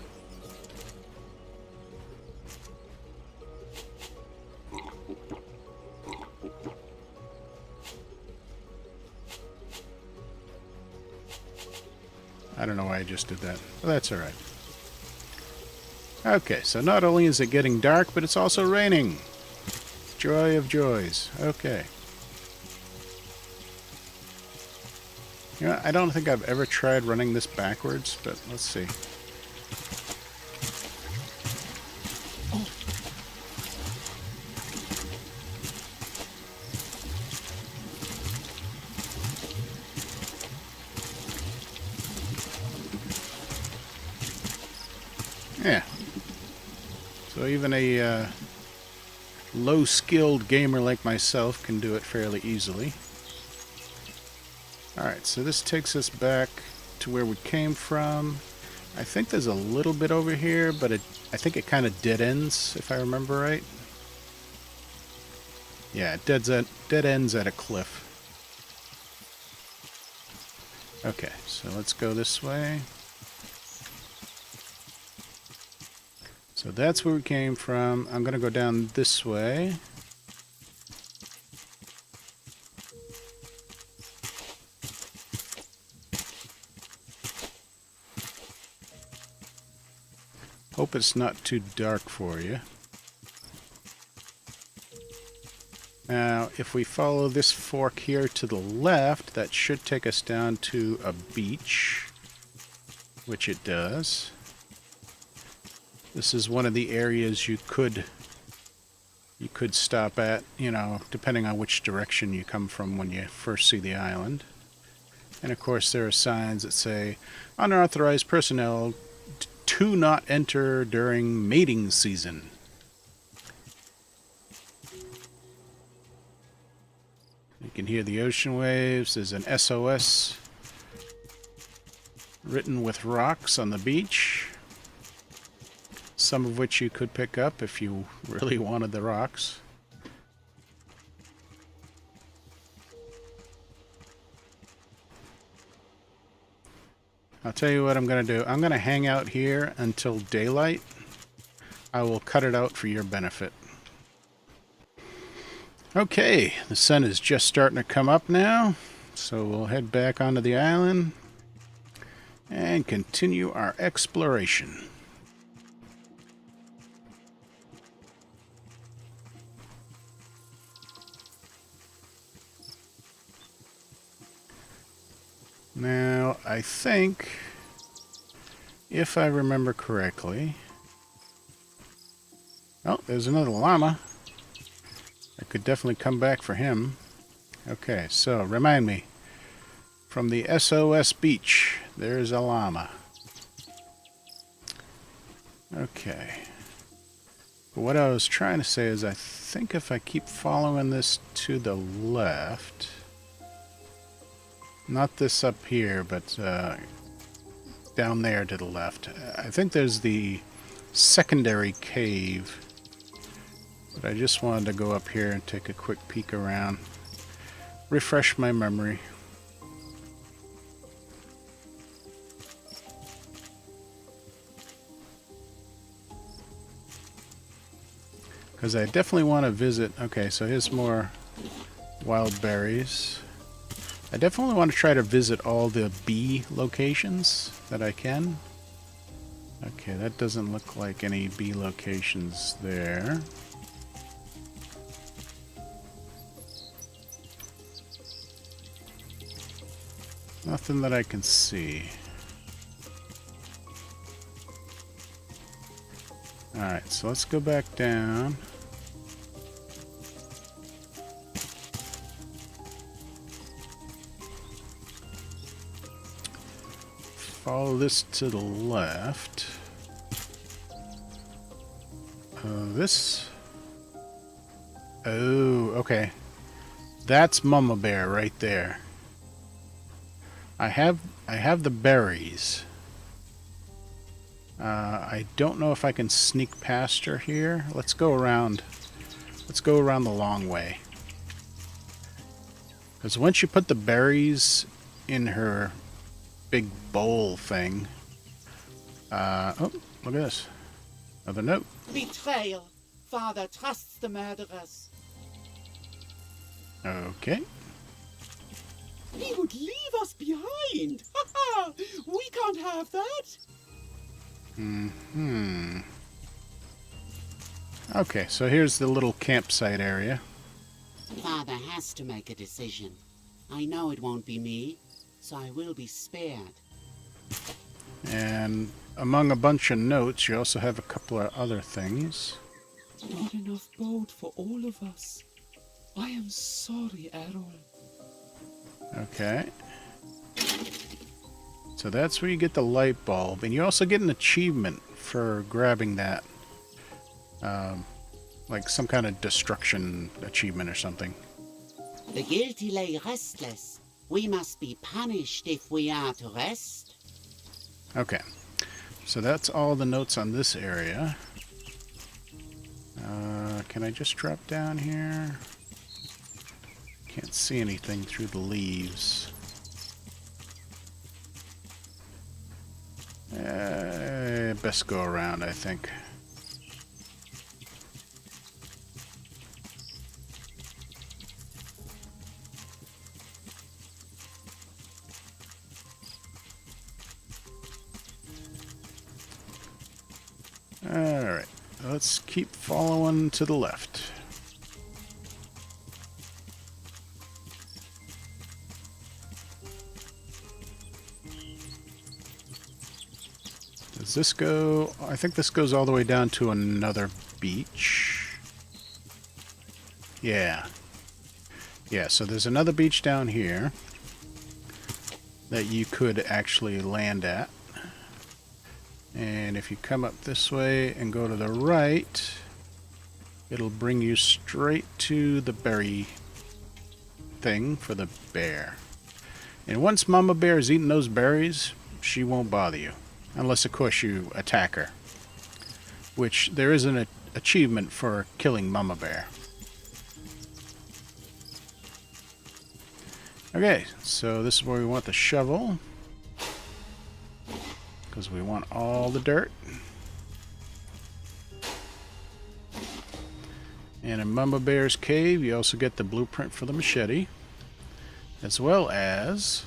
I don't know why I just did that, but that's alright. Okay, so not only is it getting dark, but it's also raining. Joy of joys. Okay. You know, I don't think I've ever tried running this backwards, but let's see. Yeah. So even a low-skilled gamer like myself can do it fairly easily. Alright, so this takes us back to where we came from. I think there's a little bit over here, but I think it kind of dead ends, if I remember right. Yeah, it dead ends at a cliff. Okay, so let's go this way. So that's where we came from. I'm going to go down this way. Hope it's not too dark for you. Now, if we follow this fork here to the left, that should take us down to a beach, which it does. This is one of the areas you could stop at, you know, depending on which direction you come from when you first see the island. And of course there are signs that say, unauthorized personnel to not enter during mating season. You can hear the ocean waves. There's an SOS written with rocks on the beach. Some of which you could pick up if you really wanted the rocks. I'll tell you what I'm going to do. I'm going to hang out here until daylight. I will cut it out for your benefit. Okay, the sun is just starting to come up now, so we'll head back onto the island and continue our exploration. Now, I think, if I remember correctly... Oh, there's another llama. I could definitely come back for him. Okay, so, remind me. From the SOS beach, there's a llama. Okay. But what I was trying to say is I think if I keep following this to the left... Not this up here, but down there to the left. I think there's the secondary cave. But I just wanted to go up here and take a quick peek around. Refresh my memory. Because I definitely want to visit... Okay, so here's more wild berries. I definitely want to try to visit all the bee locations that I can. Okay, that doesn't look like any bee locations there. Nothing that I can see. Alright, so let's go back down. Follow this to the left. This... Oh, okay. That's Mama Bear right there. I have the berries. I don't know if I can sneak past her here. Let's go around. Let's go around the long way. Because once you put the berries in her big bowl thing. Oh, look at this. Another note. Betrayal. Father trusts the murderers. Okay. He would leave us behind. We can't have that? Okay, so here's the little campsite area. Father has to make a decision. I know it won't be me, so I will be spared. And among a bunch of notes, you also have a couple of other things. Not enough boat for all of us. I am sorry, Errol. Okay. So that's where you get the light bulb. And you also get an achievement for grabbing that. Like some kind of destruction achievement or something. The guilty lay restless. We must be punished if we are to rest. Okay. So that's all the notes on this area. Can I just drop down here? Can't see anything through the leaves. Best go around, I think. Alright, let's keep following to the left. Does this go? I think this goes all the way down to another beach. Yeah. Yeah, so there's another beach down here that you could actually land at. And if you come up this way and go to the right, it'll bring you straight to the berry thing for the bear. And once Mama Bear has eaten those berries, she won't bother you. Unless, of course, you attack her. Which, there is an achievement for killing Mama Bear. Okay, so this is where we want the shovel. Because we want all the dirt. And in Mama Bear's cave, you also get the blueprint for the machete. As well as...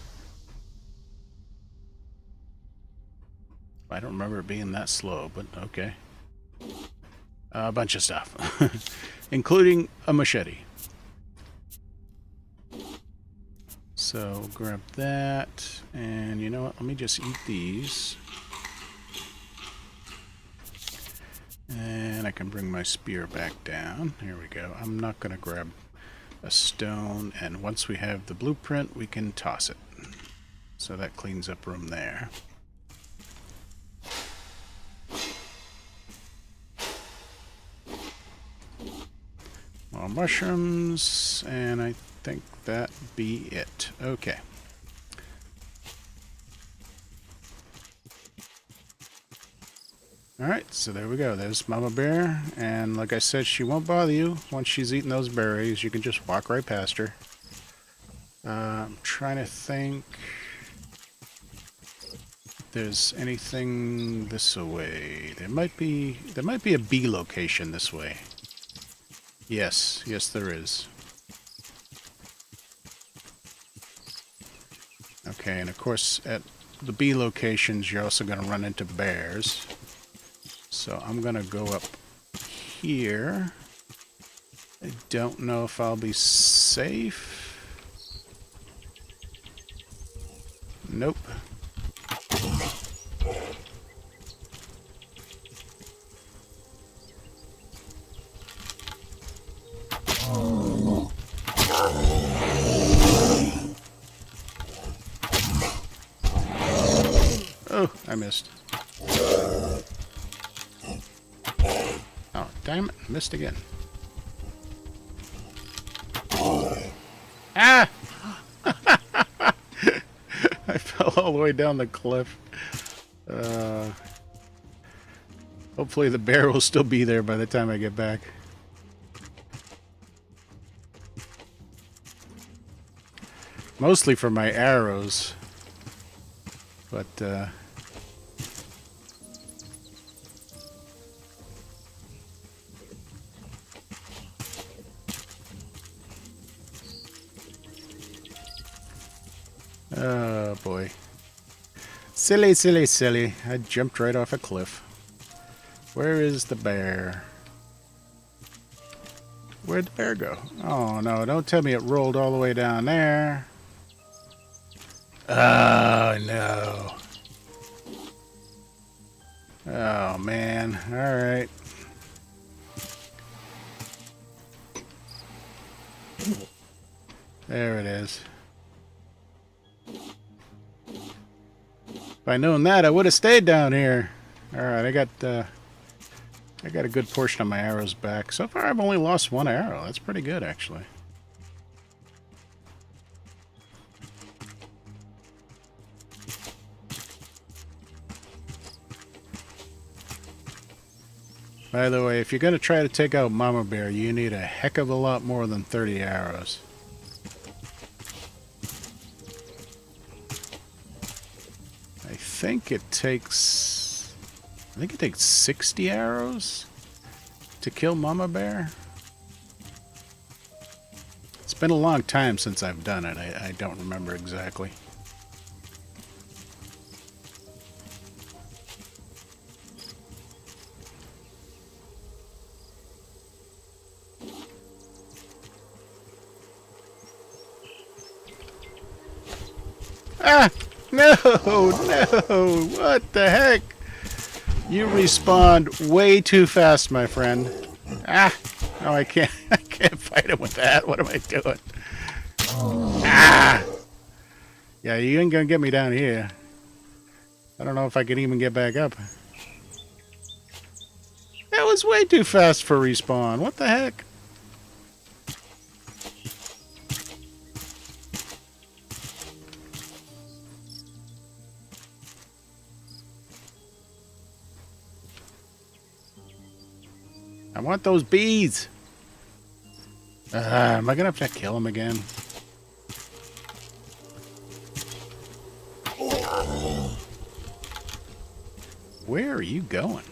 I don't remember it being that slow, but okay. A bunch of stuff. Including a machete. So grab that. And you know what? Let me just eat these. And I can bring my spear back down. Here we go. I'm not going to grab a stone. And once we have the blueprint, we can toss it. So that cleans up room there. More mushrooms, and I think that be it. Okay. Alright, so there we go. There's Mama Bear, and like I said, she won't bother you. Once she's eaten those berries, you can just walk right past her. I'm trying to think if there's anything this way. There might be a bee location this way. Yes, there is. Okay, and of course at the bee locations you're also going to run into bears. So I'm going to go up here. I don't know if I'll be safe. Nope. Oh, I missed. Oh, damn it. Missed again. Ah! I fell all the way down the cliff. Hopefully the bear will still be there by the time I get back. Mostly for my arrows. But, oh boy. Silly, silly, silly. I jumped right off a cliff. Where is the bear? Where'd the bear go? Oh, no. Don't tell me it rolled all the way down there. Oh, no. Oh, man. All right. There it is. If I'd known that, I would have stayed down here. All right, I got a good portion of my arrows back. So far, I've only lost one arrow. That's pretty good, actually. By the way, if you're going to try to take out Mama Bear, you need a heck of a lot more than 30 arrows. I think it takes 60 arrows to kill Mama Bear. It's been a long time since I've done it. I don't remember exactly. Ah! No! No! What the heck? You respawned way too fast, my friend. Ah! No, I can't. I can't fight him with that. What am I doing? Ah! Yeah, you ain't gonna get me down here. I don't know if I can even get back up. That was way too fast for respawn. What the heck? I want those bees. Am I gonna have to kill him again? Where are you going?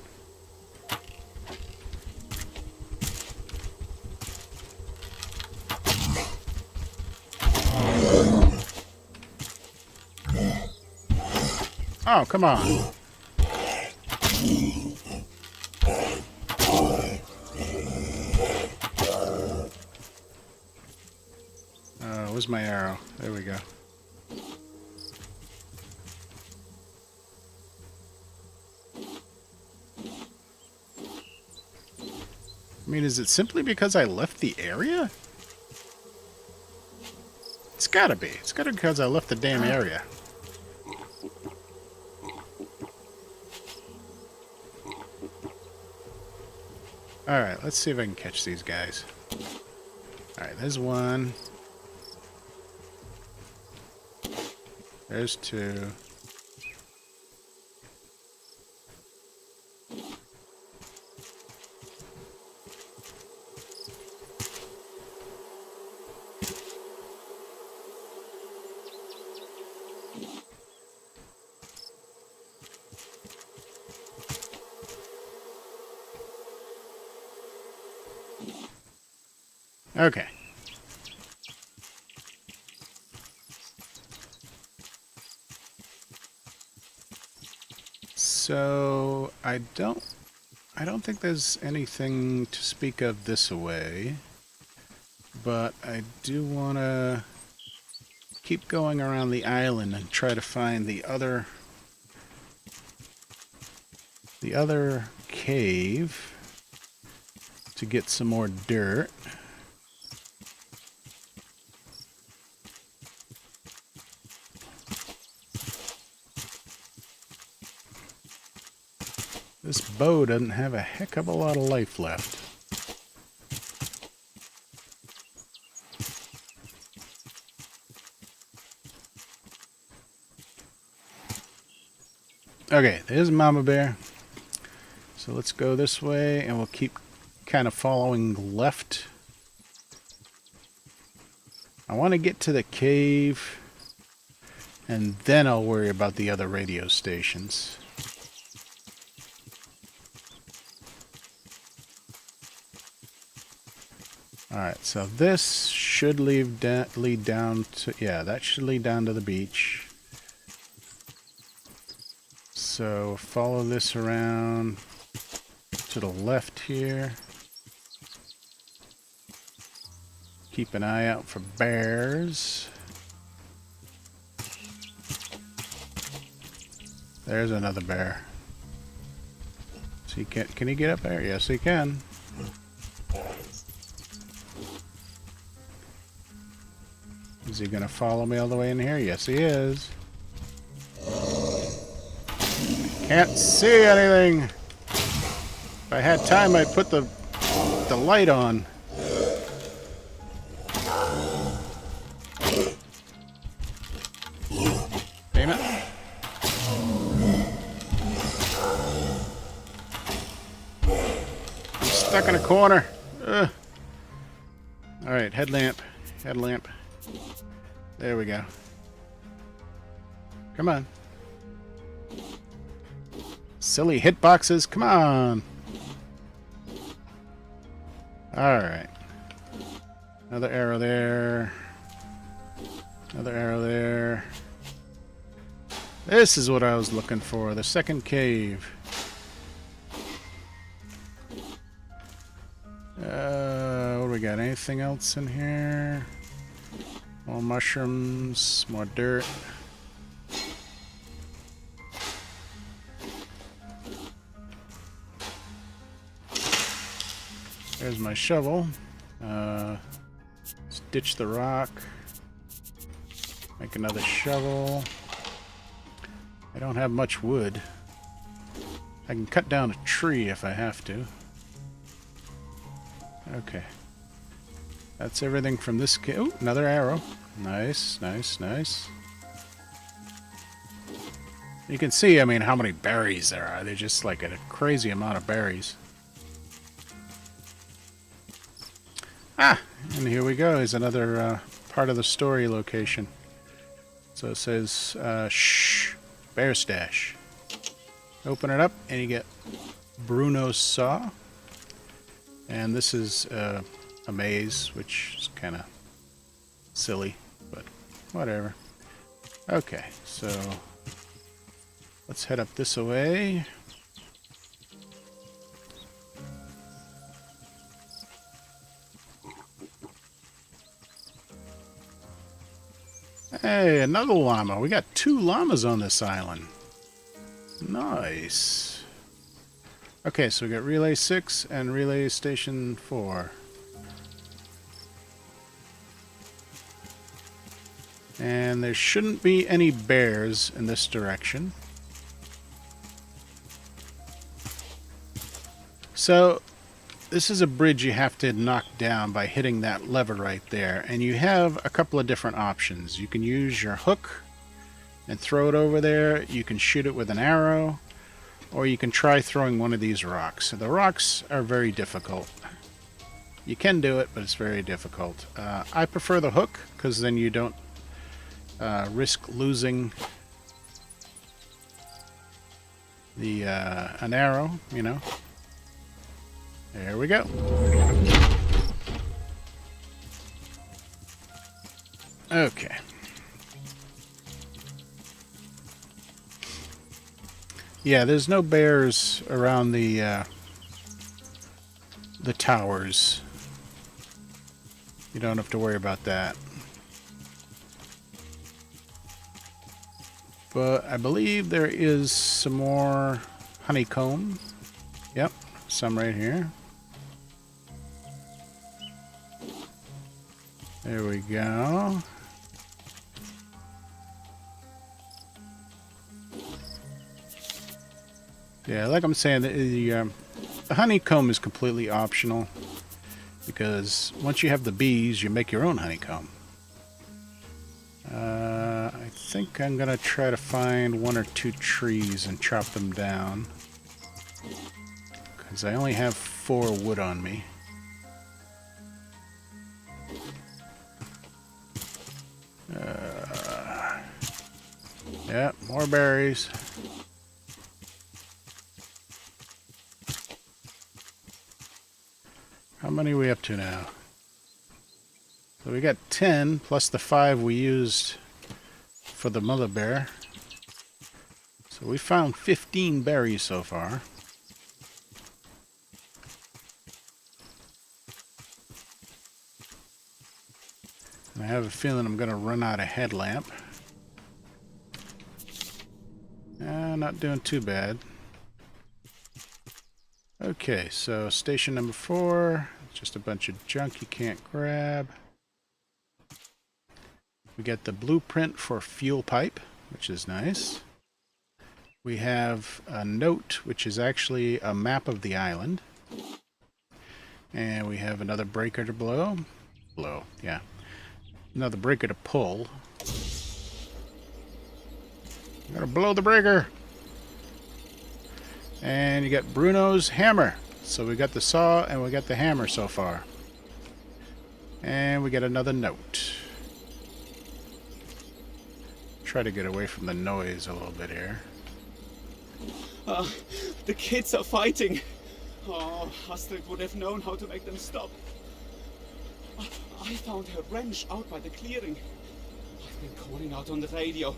Oh, come on. Where's my arrow? There we go. I mean, is it simply because I left the area? It's gotta be. It's gotta be because I left the damn area. Alright, let's see if I can catch these guys. Alright, there's one. There's two. Okay. So I don't think there's anything to speak of this way, but I do want to keep going around the island and try to find the other cave to get some more dirt. This bow doesn't have a heck of a lot of life left. Okay, there's Mama Bear. So let's go this way and we'll keep kind of following left. I want to get to the cave and then I'll worry about the other radio stations. Alright, so this should lead down to... yeah, that should lead down to the beach. So follow this around to the left here. Keep an eye out for bears. There's another bear. So he can he get up there? Yes, he can. Is he gonna follow me all the way in here? Yes, he is. Can't see anything. If I had time, I'd put the light on. Damn it. I'm stuck in a corner. Ugh. All right, headlamp. Headlamp. There we go. Come on. Silly hitboxes, come on. Alright. Another arrow there. Another arrow there. This is what I was looking for, the second cave. What do we got? Anything else in here? More mushrooms, more dirt. There's my shovel. Let's ditch the rock. Make another shovel. I don't have much wood. I can cut down a tree if I have to. Okay. That's everything from this cave. Oh, another arrow. Nice, nice, nice. You can see, I mean, how many berries there are. They're just like a crazy amount of berries. Ah, and here we go. Here's another part of the story location. So it says, shh, bear stash. Open it up, and you get Bruno's saw. And this is a maze, which is kind of silly, but whatever. Okay, so let's head up this way. Hey, another llama. We got 2 llamas on this island. Nice. Okay, so we got Relay 6 and Relay Station 4. And there shouldn't be any bears in this direction. So, this is a bridge you have to knock down by hitting that lever right there. And you have a couple of different options. You can use your hook and throw it over there. You can shoot it with an arrow. Or you can try throwing one of these rocks. So the rocks are very difficult. You can do it, but it's very difficult. I prefer the hook, because then you don't risk losing the an arrow, you know. There we go. Okay. Yeah, there's no bears around the towers. You don't have to worry about that. But I believe there is some more honeycomb. Yep, some right here. There we go. Yeah, like I'm saying, the honeycomb is completely optional, because once you have the bees, you make your own honeycomb. I think I'm going to try to find 1 or 2 trees and chop them down, because I only have 4 wood on me. Yeah, more berries. How many are we up to now? So we got 10 plus the 5 we used for the mother bear. So we found 15 berries so far. And I have a feeling I'm going to run out of headlamp. Not doing too bad. Okay, so station number 4. Just a bunch of junk you can't grab. We got the blueprint for fuel pipe, which is nice. We have a note, which is actually a map of the island. And we have another breaker to blow. Yeah. Another breaker to pull. Gotta blow the breaker. And you got Bruno's hammer. So we got the saw and we got the hammer so far. And we get another note. Try to get away from the noise a little bit here. The kids are fighting. Oh, Astrid would have known how to make them stop. I found her wrench out by the clearing. I've been calling out on the radio.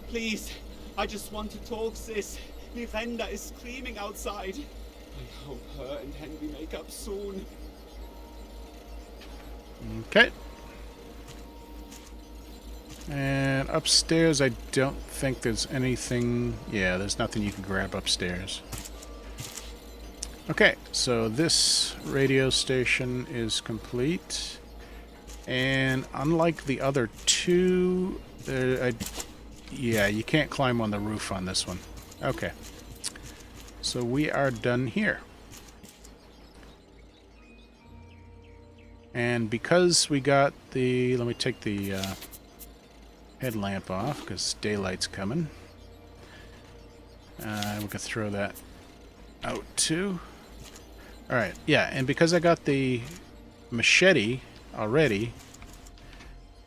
Please, I just want to talk, sis. Miranda is screaming outside. I hope her and Henry make up soon. Okay. And upstairs, I don't think there's anything... Yeah, there's nothing you can grab upstairs. Okay, so this radio station is complete. And unlike the other two... yeah, you can't climb on the roof on this one. Okay. So we are done here. And because we got the... Let me take the... headlamp off because daylight's coming. We can throw that out too. Alright, yeah, and because I got the machete already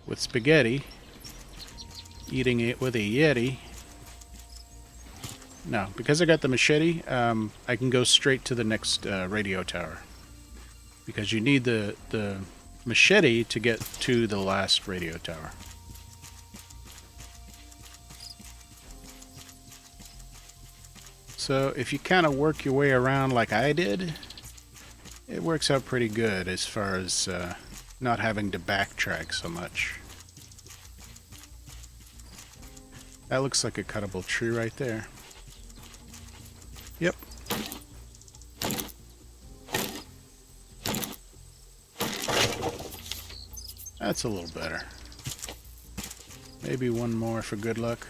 with spaghetti, eating it with a Yeti. No, because I got the machete, I can go straight to the next radio tower. Because you need the machete to get to the last radio tower. So if you kind of work your way around like I did, it works out pretty good as far as not having to backtrack so much. That looks like a cuttable tree right there. Yep. That's a little better. Maybe one more for good luck.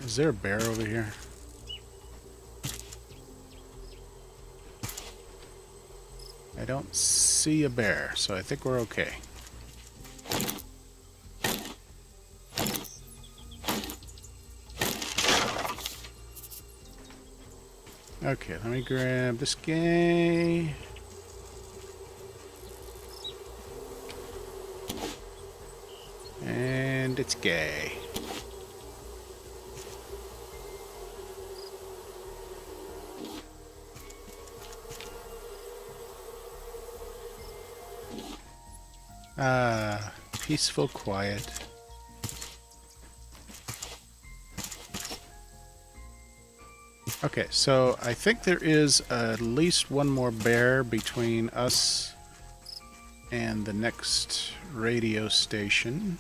Is there a bear over here? I don't see a bear, so I think we're okay. Okay, let me grab this guy. And it's gay. Ah, peaceful quiet. Okay, so I think there is at least one more bear between us and the next radio station.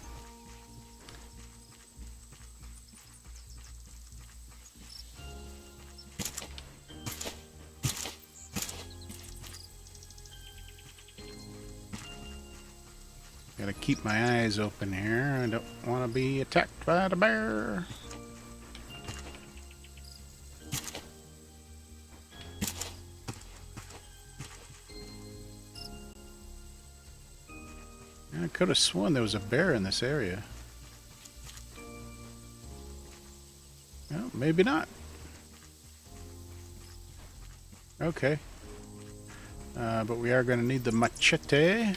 Gotta keep my eyes open here. I don't want to be attacked by the bear. I could have sworn there was a bear in this area. Well, maybe not. Okay. But we are going to need the machete.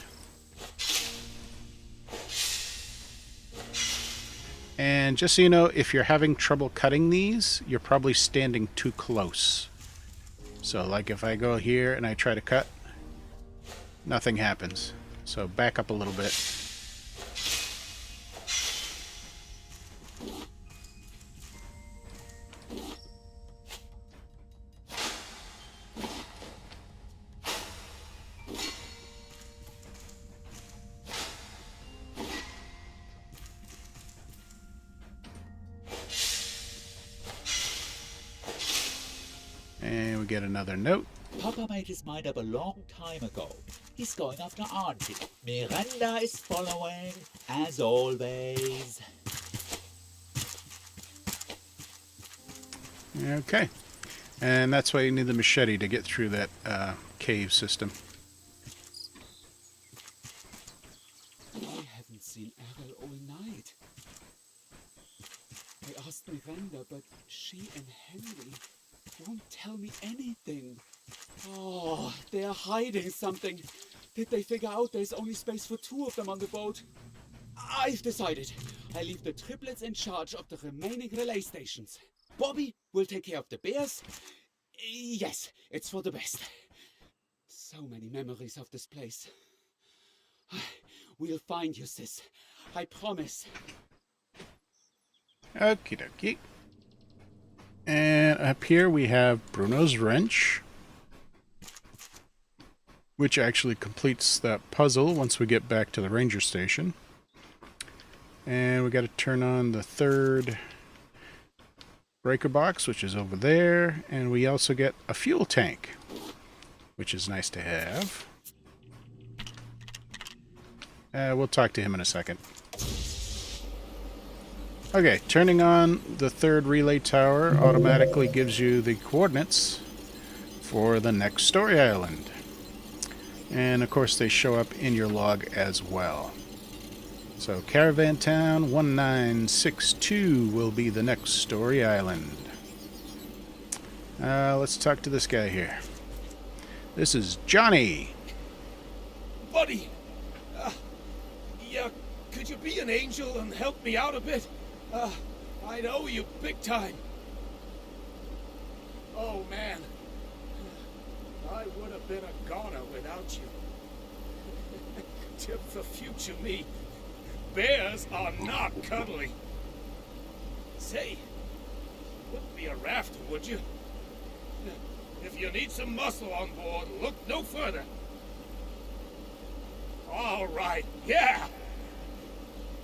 And just so you know, if you're having trouble cutting these, you're probably standing too close. So like if I go here and I try to cut, nothing happens. So back up a little bit. And we get another note. Papa made his mind up a long time ago. He's going after Auntie. Miranda is following, as always. Okay. And that's why you need the machete to get through that cave system. I haven't seen Errol all night. I asked Miranda, but she and Henry won't tell me anything. Oh, they're hiding something. Did they figure out there's only space for 2 of them on the boat? I've decided. I leave the triplets in charge of the remaining relay stations. Bobby will take care of the bears. Yes, it's for the best. So many memories of this place. We'll find you, sis. I promise. Okie dokie. And up here we have Bruno's wrench, which actually completes that puzzle once we get back to the ranger station. And we got to turn on the 3rd breaker box, which is over there. And we also get a fuel tank, which is nice to have. We'll talk to him in a second. Okay, turning on the 3rd relay tower automatically gives you the coordinates for the next story island. And of course they show up in your log as well. So Caravan Town 1962 will be the next story island. Let's talk to this guy here. This is Johnny. Buddy, could you be an angel and help me out a bit? I owe you big time. Oh man, I would have been a goner without you. Tip for future me, bears are not cuddly. Say, wouldn't be a rafter, would you? If you need some muscle on board, look no further. All right, yeah.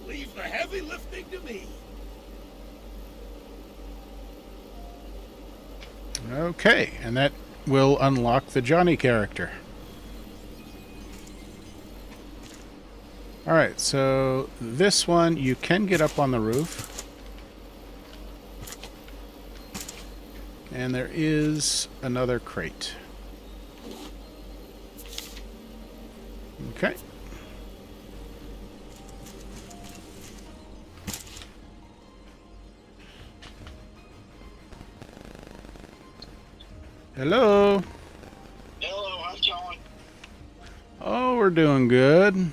Leave the heavy lifting to me. Okay, and that will unlock the Johnny character. Alright, so this one you can get up on the roof. And there is another crate. Okay. Hello. Hello, how's it going? Oh, we're doing good.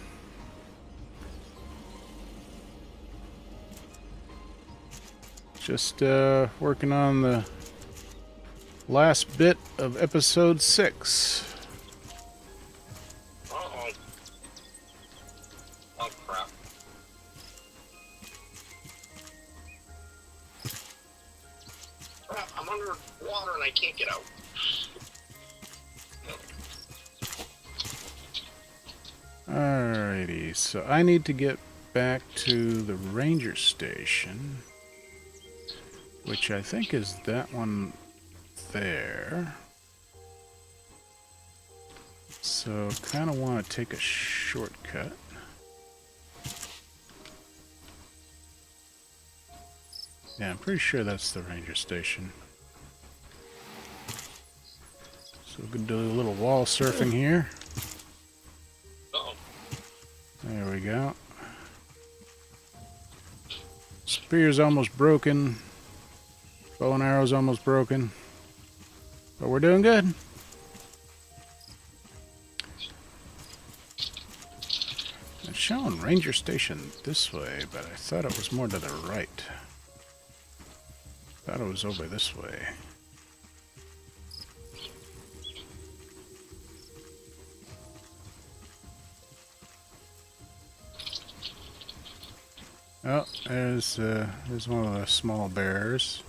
Just working on the last bit of episode 6. Uh-oh. Oh, crap. Crap, I'm under water and I can't get out. Alrighty, so I need to get back to the ranger station, which I think is that one there. So kind of want to take a shortcut. Yeah, I'm pretty sure that's the ranger station. So we can do a little wall surfing here. Uh-oh. There we go. Spear's almost broken. Bow and arrow's almost broken. But we're doing good. It's showing Ranger Station this way, but I thought it was more to the right. Thought it was over this way. Oh, there's one of the small bears.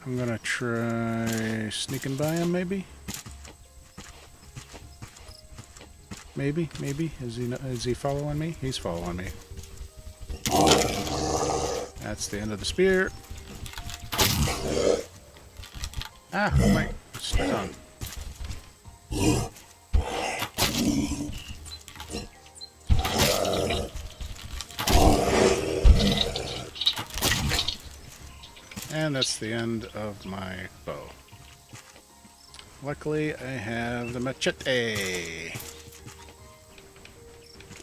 I'm gonna try sneaking by him, maybe. Maybe. Is he following me? He's following me. That's the end of the spear. Ah, my stone. And that's the end of my bow. Luckily, I have the machete.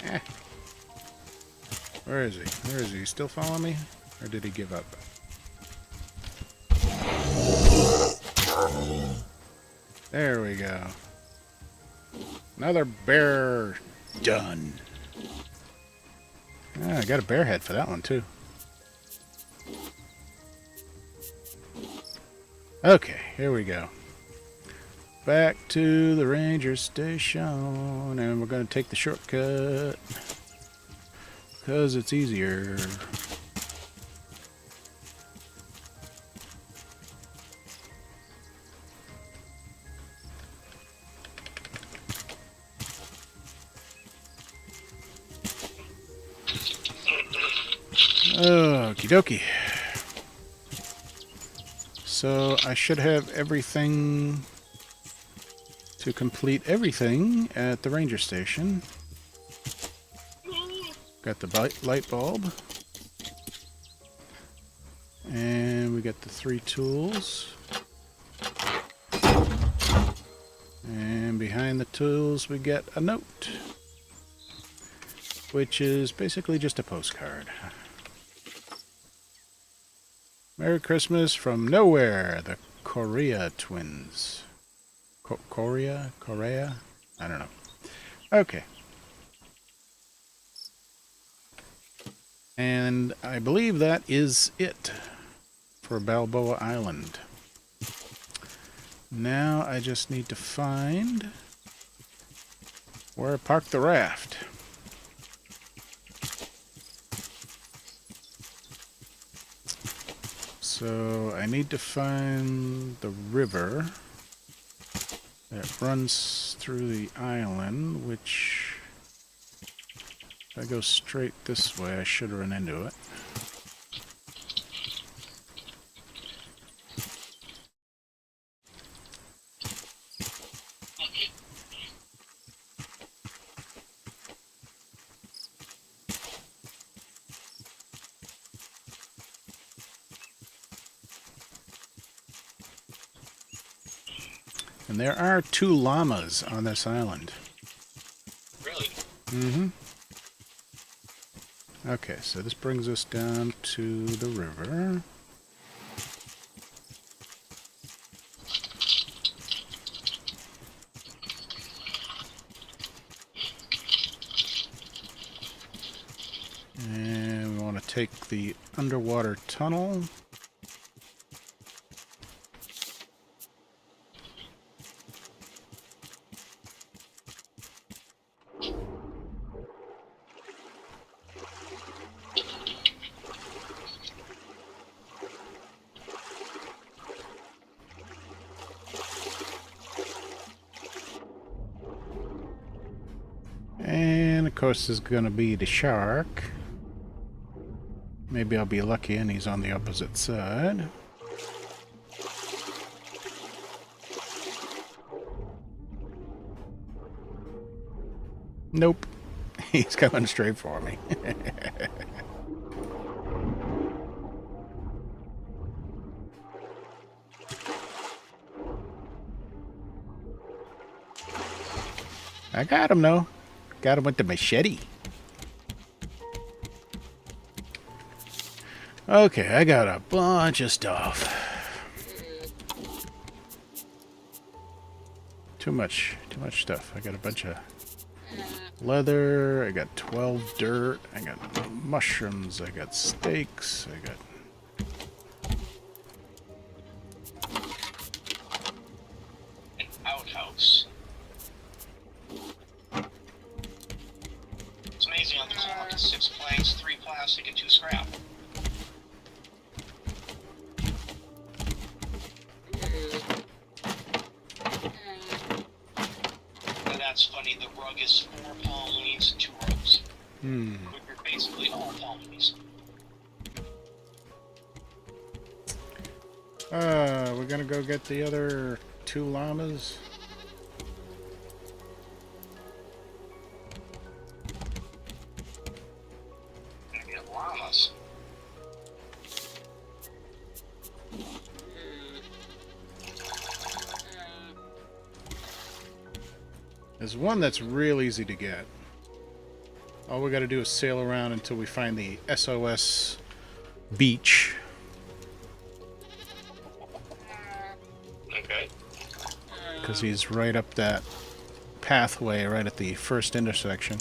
Eh. Where is he? Where is he? Still following me? Or did he give up? There we go. Another bear done. Ah, I got a bear head for that one too. Okay, here we go. Back to the ranger station, and we're going to take the shortcut because it's easier. Okie dokie. So I should have everything to complete everything at the ranger station. Got the light bulb. And we got the 3 tools. And behind the tools we get a note, which is basically just a postcard. Merry Christmas from nowhere, the Korea twins. Korea? I don't know. Okay. And I believe that is it for Balboa Island. Now I just need to find where I parked the raft. So I need to find the river that runs through the island, which if I go straight this way, I should run into it. And there are 2 llamas on this island. Really? Mm-hmm. Okay, so this brings us down to the river. And we want to take the underwater tunnel. And of course there's going to be the shark. Maybe I'll be lucky and he's on the opposite side. Nope. He's coming straight for me. I got him though. Got him with the machete. Okay, I got a bunch of stuff. Too much stuff. I got a bunch of leather, I got 12 dirt, I got mushrooms, I got steaks, I got... An outhouse. It's amazing how there's up to 6 planks, 3 plastic, and 2 scrap. Now that's funny, the rug is 4 palm leaves and 2 ropes. You're basically all palm leaves. We're gonna go get the other 2 llamas. Gonna get llamas. There's one that's real easy to get. All we gotta do is sail around until we find the SOS beach. Okay. Because he's right up that pathway right at the first intersection.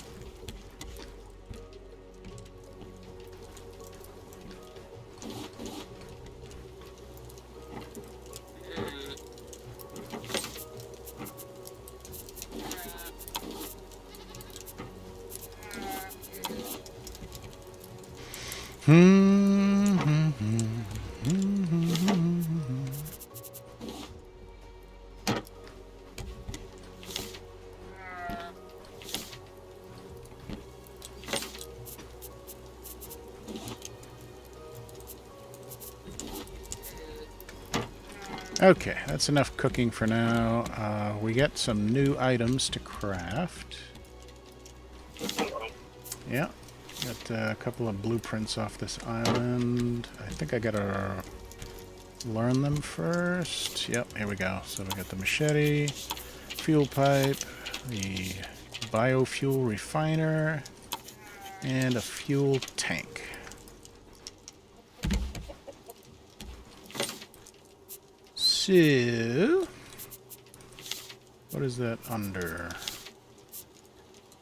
Okay, that's enough cooking for now. We get some new items to craft. Yeah, got a couple of blueprints off this island. I think I gotta learn them first. Yep, here we go. So we got the machete, fuel pipe, the biofuel refiner, and a fuel tank. So, what is that under?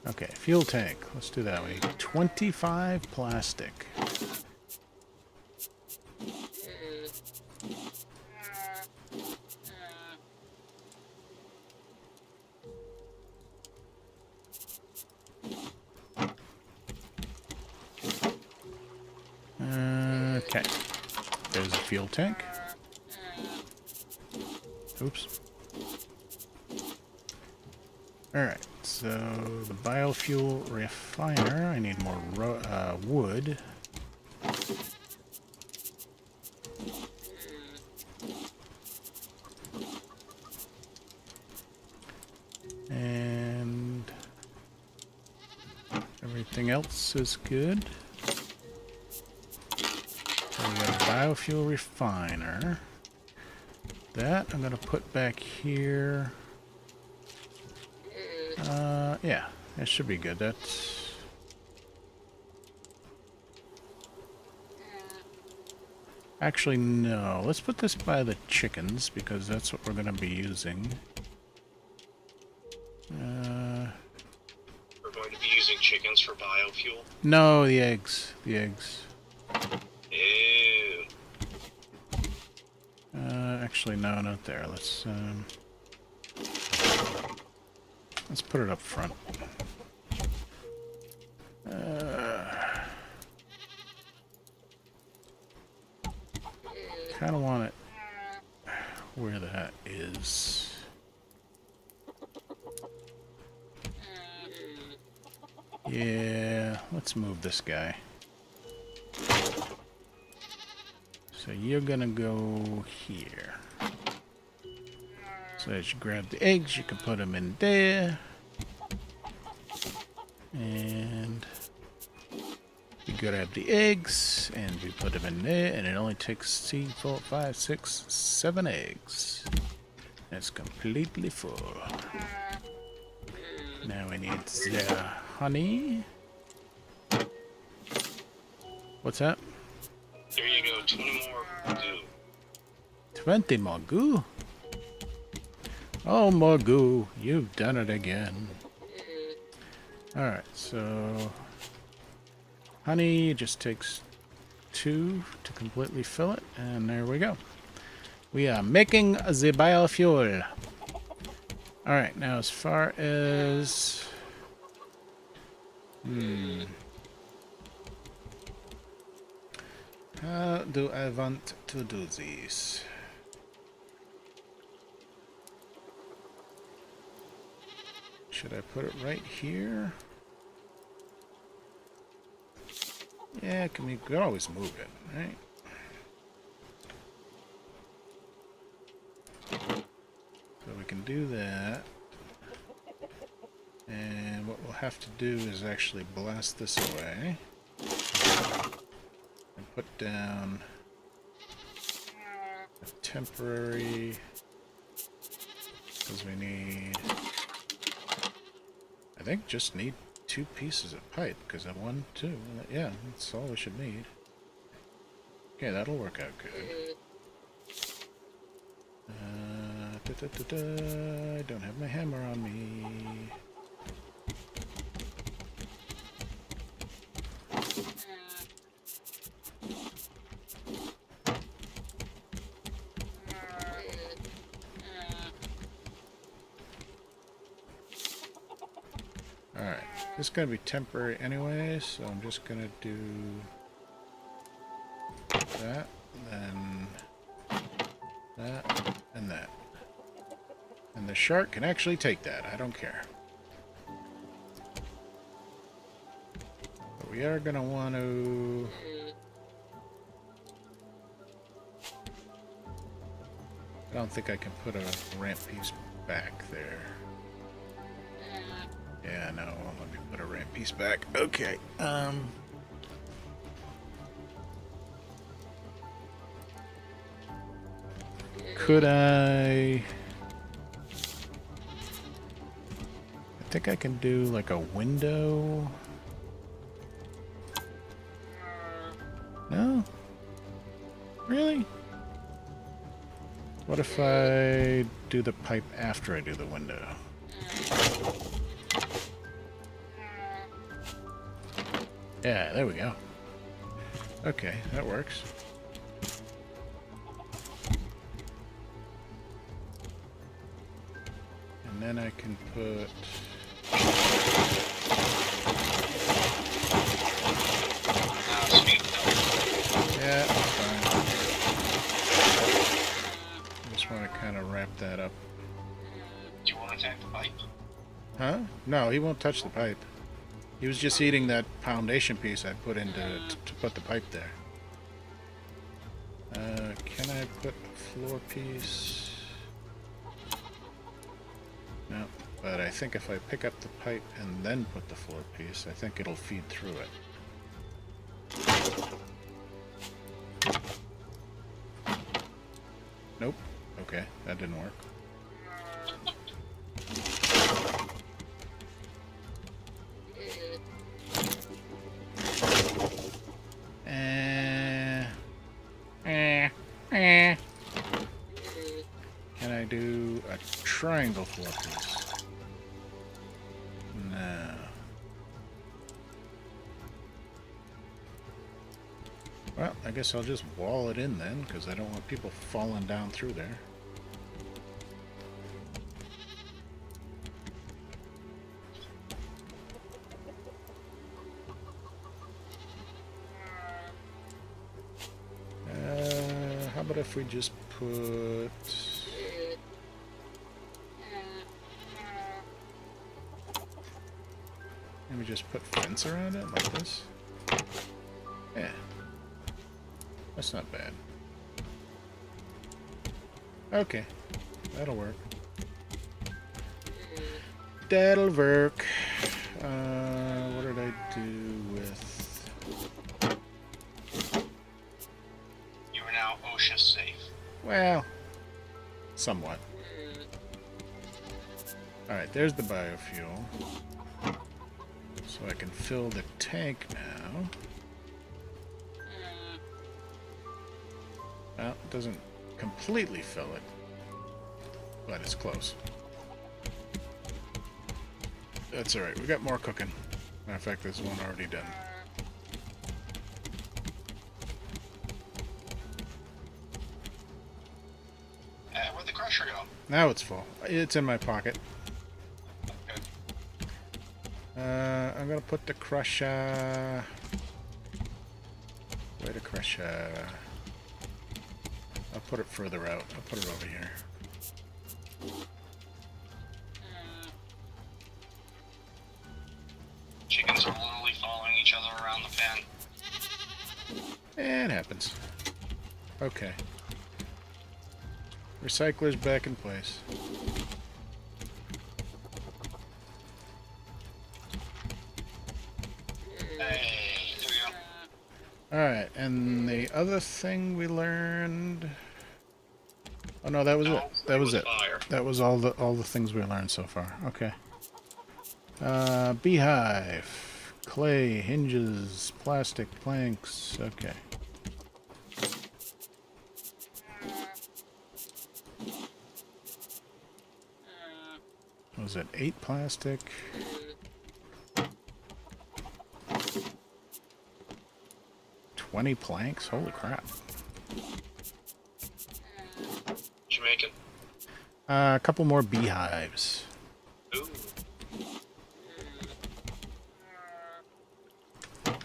Okay, fuel tank. Let's do that. We need 25 plastic. Okay, there's a fuel tank. Oops. Alright, so the biofuel refiner, I need more wood. And everything else is good. So we got a biofuel refiner. That I'm gonna put back here. Yeah, that should be good. That's actually no. Let's put this by the chickens because that's what we're gonna be using. We're going to be using chickens for biofuel. No, the eggs. The eggs. Ew. Actually, no, not there. Let's put it up front. Kind of want it where that is. Yeah, let's move this guy. So you're gonna go here. So as you grab the eggs, you can put them in there. And we grab the eggs, and we put them in there, and it only takes 3, 4, 5, 6, 7 eggs. It's completely full. Now we need the honey. What's that? There you go, 20 more goo. 20 more goo? Oh, more goo. You've done it again. Alright, so honey just takes 2 to completely fill it, and there we go. We are making the biofuel. Alright, now as far as... How do I want to do this? Should I put it right here? Yeah, we can always move it, right? do that. And what we'll have to do is actually blast this away. And put down a temporary... Because we need... I think just need 2 pieces of pipe, because I 1, 2... Yeah, that's all we should need. Okay, that'll work out good. I don't have my hammer on me. Alright, this is going to be temporary anyway, so I'm just going to do that, then that, and that. And the shark can actually take that, I don't care. But we are going to want to... I don't think I can put a ramp piece back there. Yeah, no, let me put a ramp piece back. Okay, could I think I can do like a window. No? Really? What if I do the pipe after I do the window? Yeah, there we go. Okay, that works. And then I can put... Yeah, that's fine. I just want to kind of wrap that up. Do you want to attack the pipe? Huh? No, he won't touch the pipe. He was just eating that foundation piece I put in to put the pipe there. Can I put a floor piece? No, but I think if I pick up the pipe and then put the floor piece, I think it'll feed through it. Nope. Okay, that didn't work. Can I do a triangle floor piece? No. Well, I guess I'll just wall it in then, because I don't want people falling down through there. How about if we just put... Maybe just put fence around it like this? Yeah. That's not bad. Okay. That'll work. That'll work. What did I do with... You are now OSHA safe. Well, somewhat. Alright, there's the biofuel. So I can fill the tank now. Well, it doesn't completely fill it, but it's close. That's alright, we got more cooking. Matter of fact, there's one already done. Where'd the crusher go? Now it's full. It's in my pocket. Okay. I'm gonna put the crusher... Where the crusher... I'll put it further out. I'll put it over here. Chickens are literally following each other around the pen. It happens. Okay. Recycler's back in place. Alright, and the other thing we learned... Oh no, that was it. That was it. Fire. That was all the things we learned so far. Okay. Beehive. Clay, hinges, plastic, planks. Okay. What was it? 8 plastic. 20 planks? Holy crap. Jamaican. A couple more beehives. Ooh.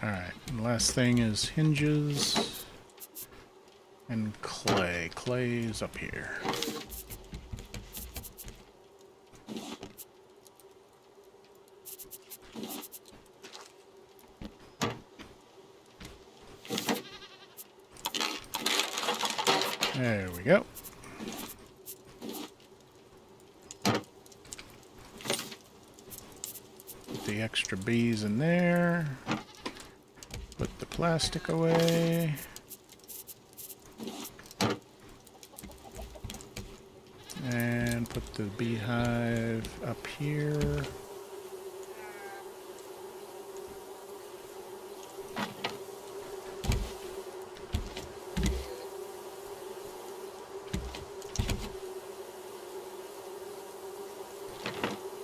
Alright, and last thing is hinges and clay. Clay is up here. There we go. Put the extra bees in there. Put the plastic away. And put the beehive up here.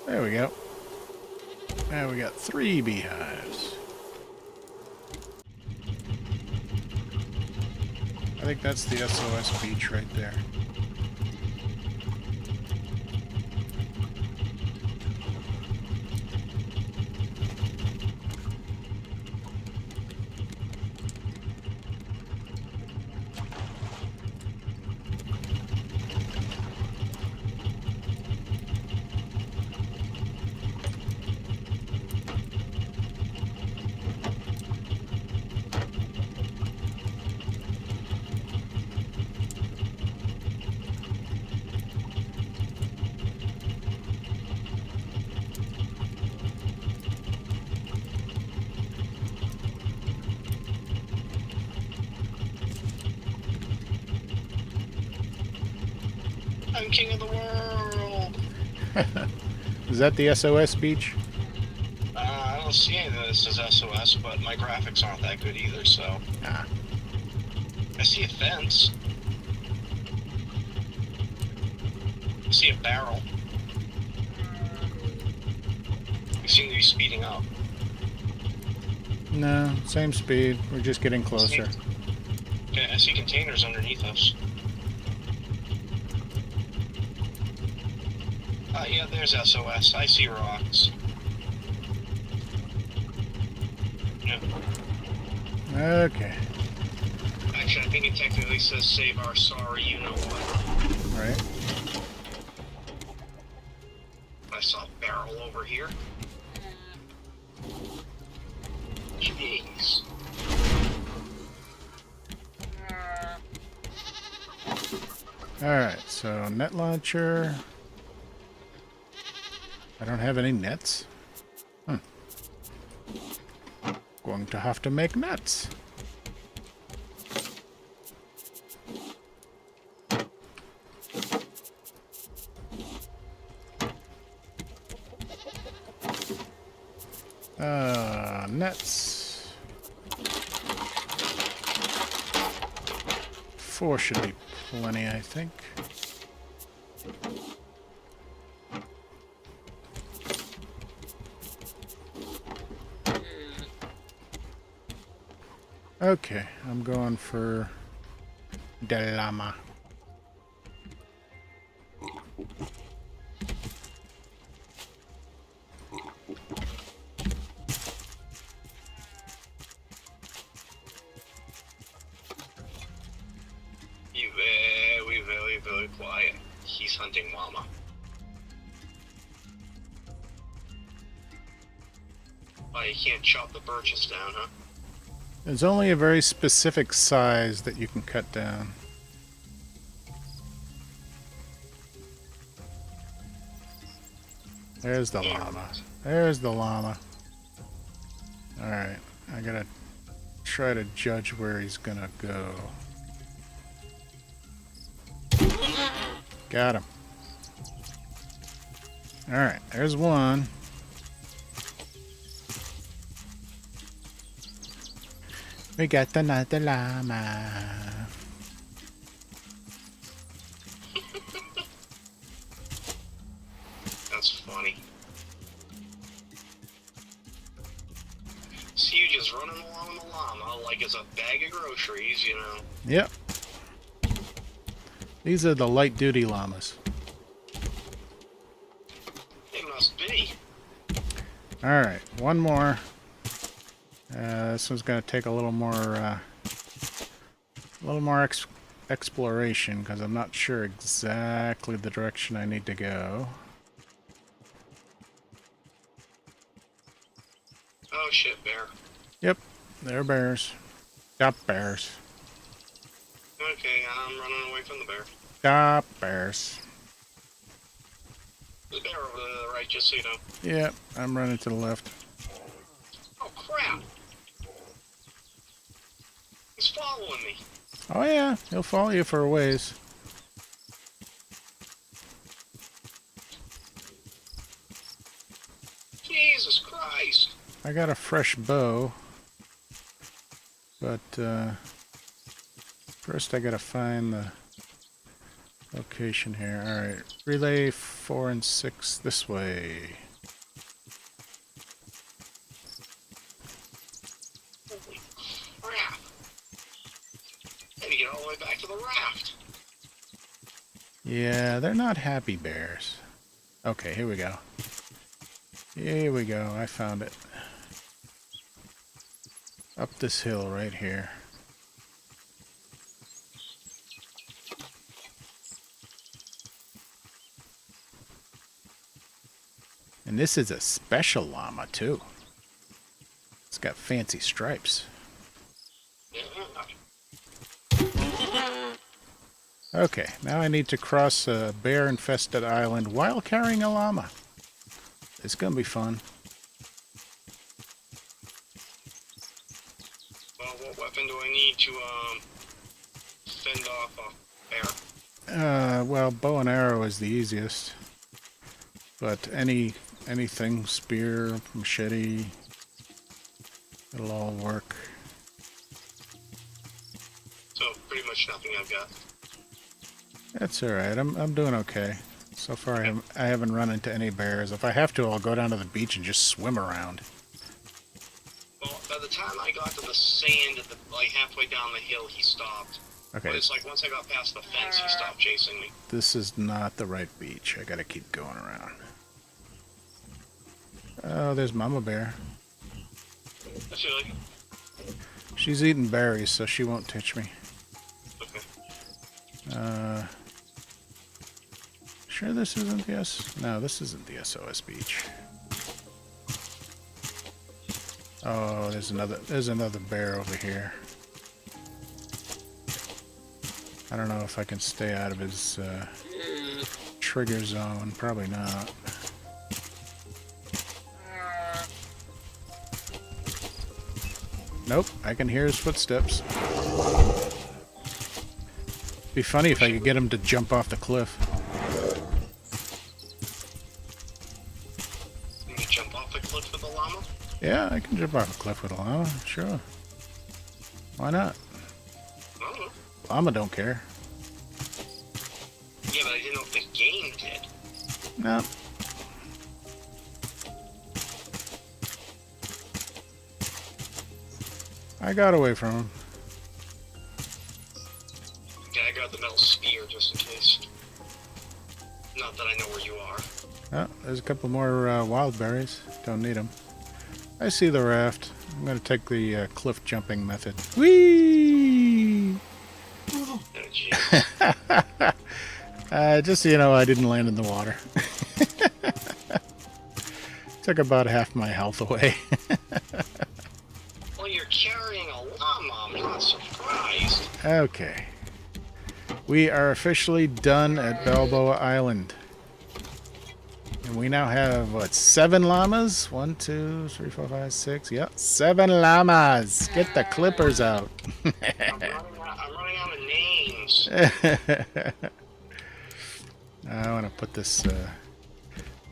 There we go. Now we got 3 beehives. I think that's the SOS beach right there. I'm king of the world. Is that the SOS beach? I don't see anything that says SOS, but my graphics aren't that good either, so. Ah. I see a fence. I see a barrel. We seem to be speeding up. No, same speed. We're just getting closer. Okay, I see containers underneath us. Yeah, there's SOS. I see rocks. Yep. Okay. Actually, I think it technically says save our sorry you-know-what. Right. I saw a barrel over here. Jeez. Alright, so net launcher. I don't have any nets. Going to have to make nets. Nets. 4 should be plenty, I think. Okay, I'm going for the llama. You very quiet. He's hunting llama. Oh, you can't chop the birches down, huh? There's only a very specific size that you can cut down. There's the llama. There's the llama. Alright, I gotta try to judge where he's gonna go. Got him. Alright, there's one. We got another llama. That's funny. See you just running along the llama like it's a bag of groceries, you know. Yep. These are the light-duty llamas. They must be. Alright, one more. This one's going to take a little more exploration because I'm not sure exactly the direction I need to go. Oh shit, bear. Yep, they're bears. Stop bears. Okay, I'm running away from the bear. Stop bears. The bear over to the right, just so you know. Yep, I'm running to the left. Oh crap! He's following me. Oh yeah, he'll follow you for a ways. Jesus Christ! I got a fresh bow, but first I gotta find the location here. Alright, relay 4 and 6 this way. Holy crap! Had to get all the way back to the raft. Yeah, they're not happy bears. Okay, here we go. Here we go, I found it. Up this hill right here. And this is a special llama too. It's got fancy stripes. Yeah. Okay, now I need to cross a bear-infested island while carrying a llama. It's gonna be fun. Well, what weapon do I need to fend off a bear? Well, bow and arrow is the easiest. But anything, spear, machete, it'll all work. So pretty much nothing I've got. That's alright, I'm doing okay. So far I haven't run into any bears. If I have to, I'll go down to the beach and just swim around. Well, by the time I got to the sand at the like halfway down the hill, he stopped. Okay, But it's like once I got past the fence, he stopped chasing me. this is not the right beach. I gotta keep going around. Oh, there's Mama Bear. I feel like She's eating berries, so she won't touch me. okay. Sure this isn't the No, this isn't the SOS beach. Oh, there's another bear over here. I don't know if I can stay out of his trigger zone. Probably not. Nope, I can hear his footsteps. Be funny if I could get him to jump off the cliff. Can you jump off the cliff with a llama? Yeah, I can jump off a cliff with a llama, sure. Why not? I don't know. Llama don't care. Yeah, but I didn't know if the game did. No. I got away from him. Okay, I got the metal spear just in case. Not that I know where you are. Oh, there's a couple more wild berries. Don't need them. I see the raft. I'm going to take the cliff jumping method. Whee! Oh, jeez. Just so you know, I didn't land in the water. Took about half my health away. Well, you're carrying a llama. I'm not surprised. Okay. We are officially done at Balboa Island. And we now have, what, 7 llamas? 1, 2, 3, 4, 5, 6. Yep, 7 llamas. Get the clippers out. I'm running out of names. I want to put this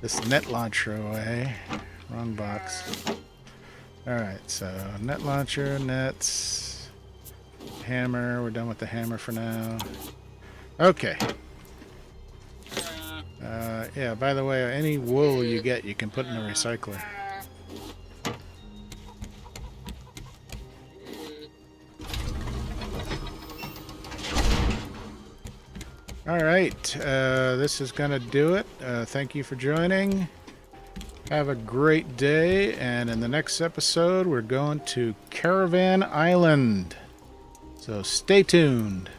this net launcher away. Wrong box. Alright, so net launcher, nets, hammer. We're done with the hammer for now. Okay. Yeah, by the way, any wool you get, you can put in a recycler. Alright, this is going to do it. Thank you for joining. Have a great day, and in the next episode, we're going to Caravan Island. So stay tuned.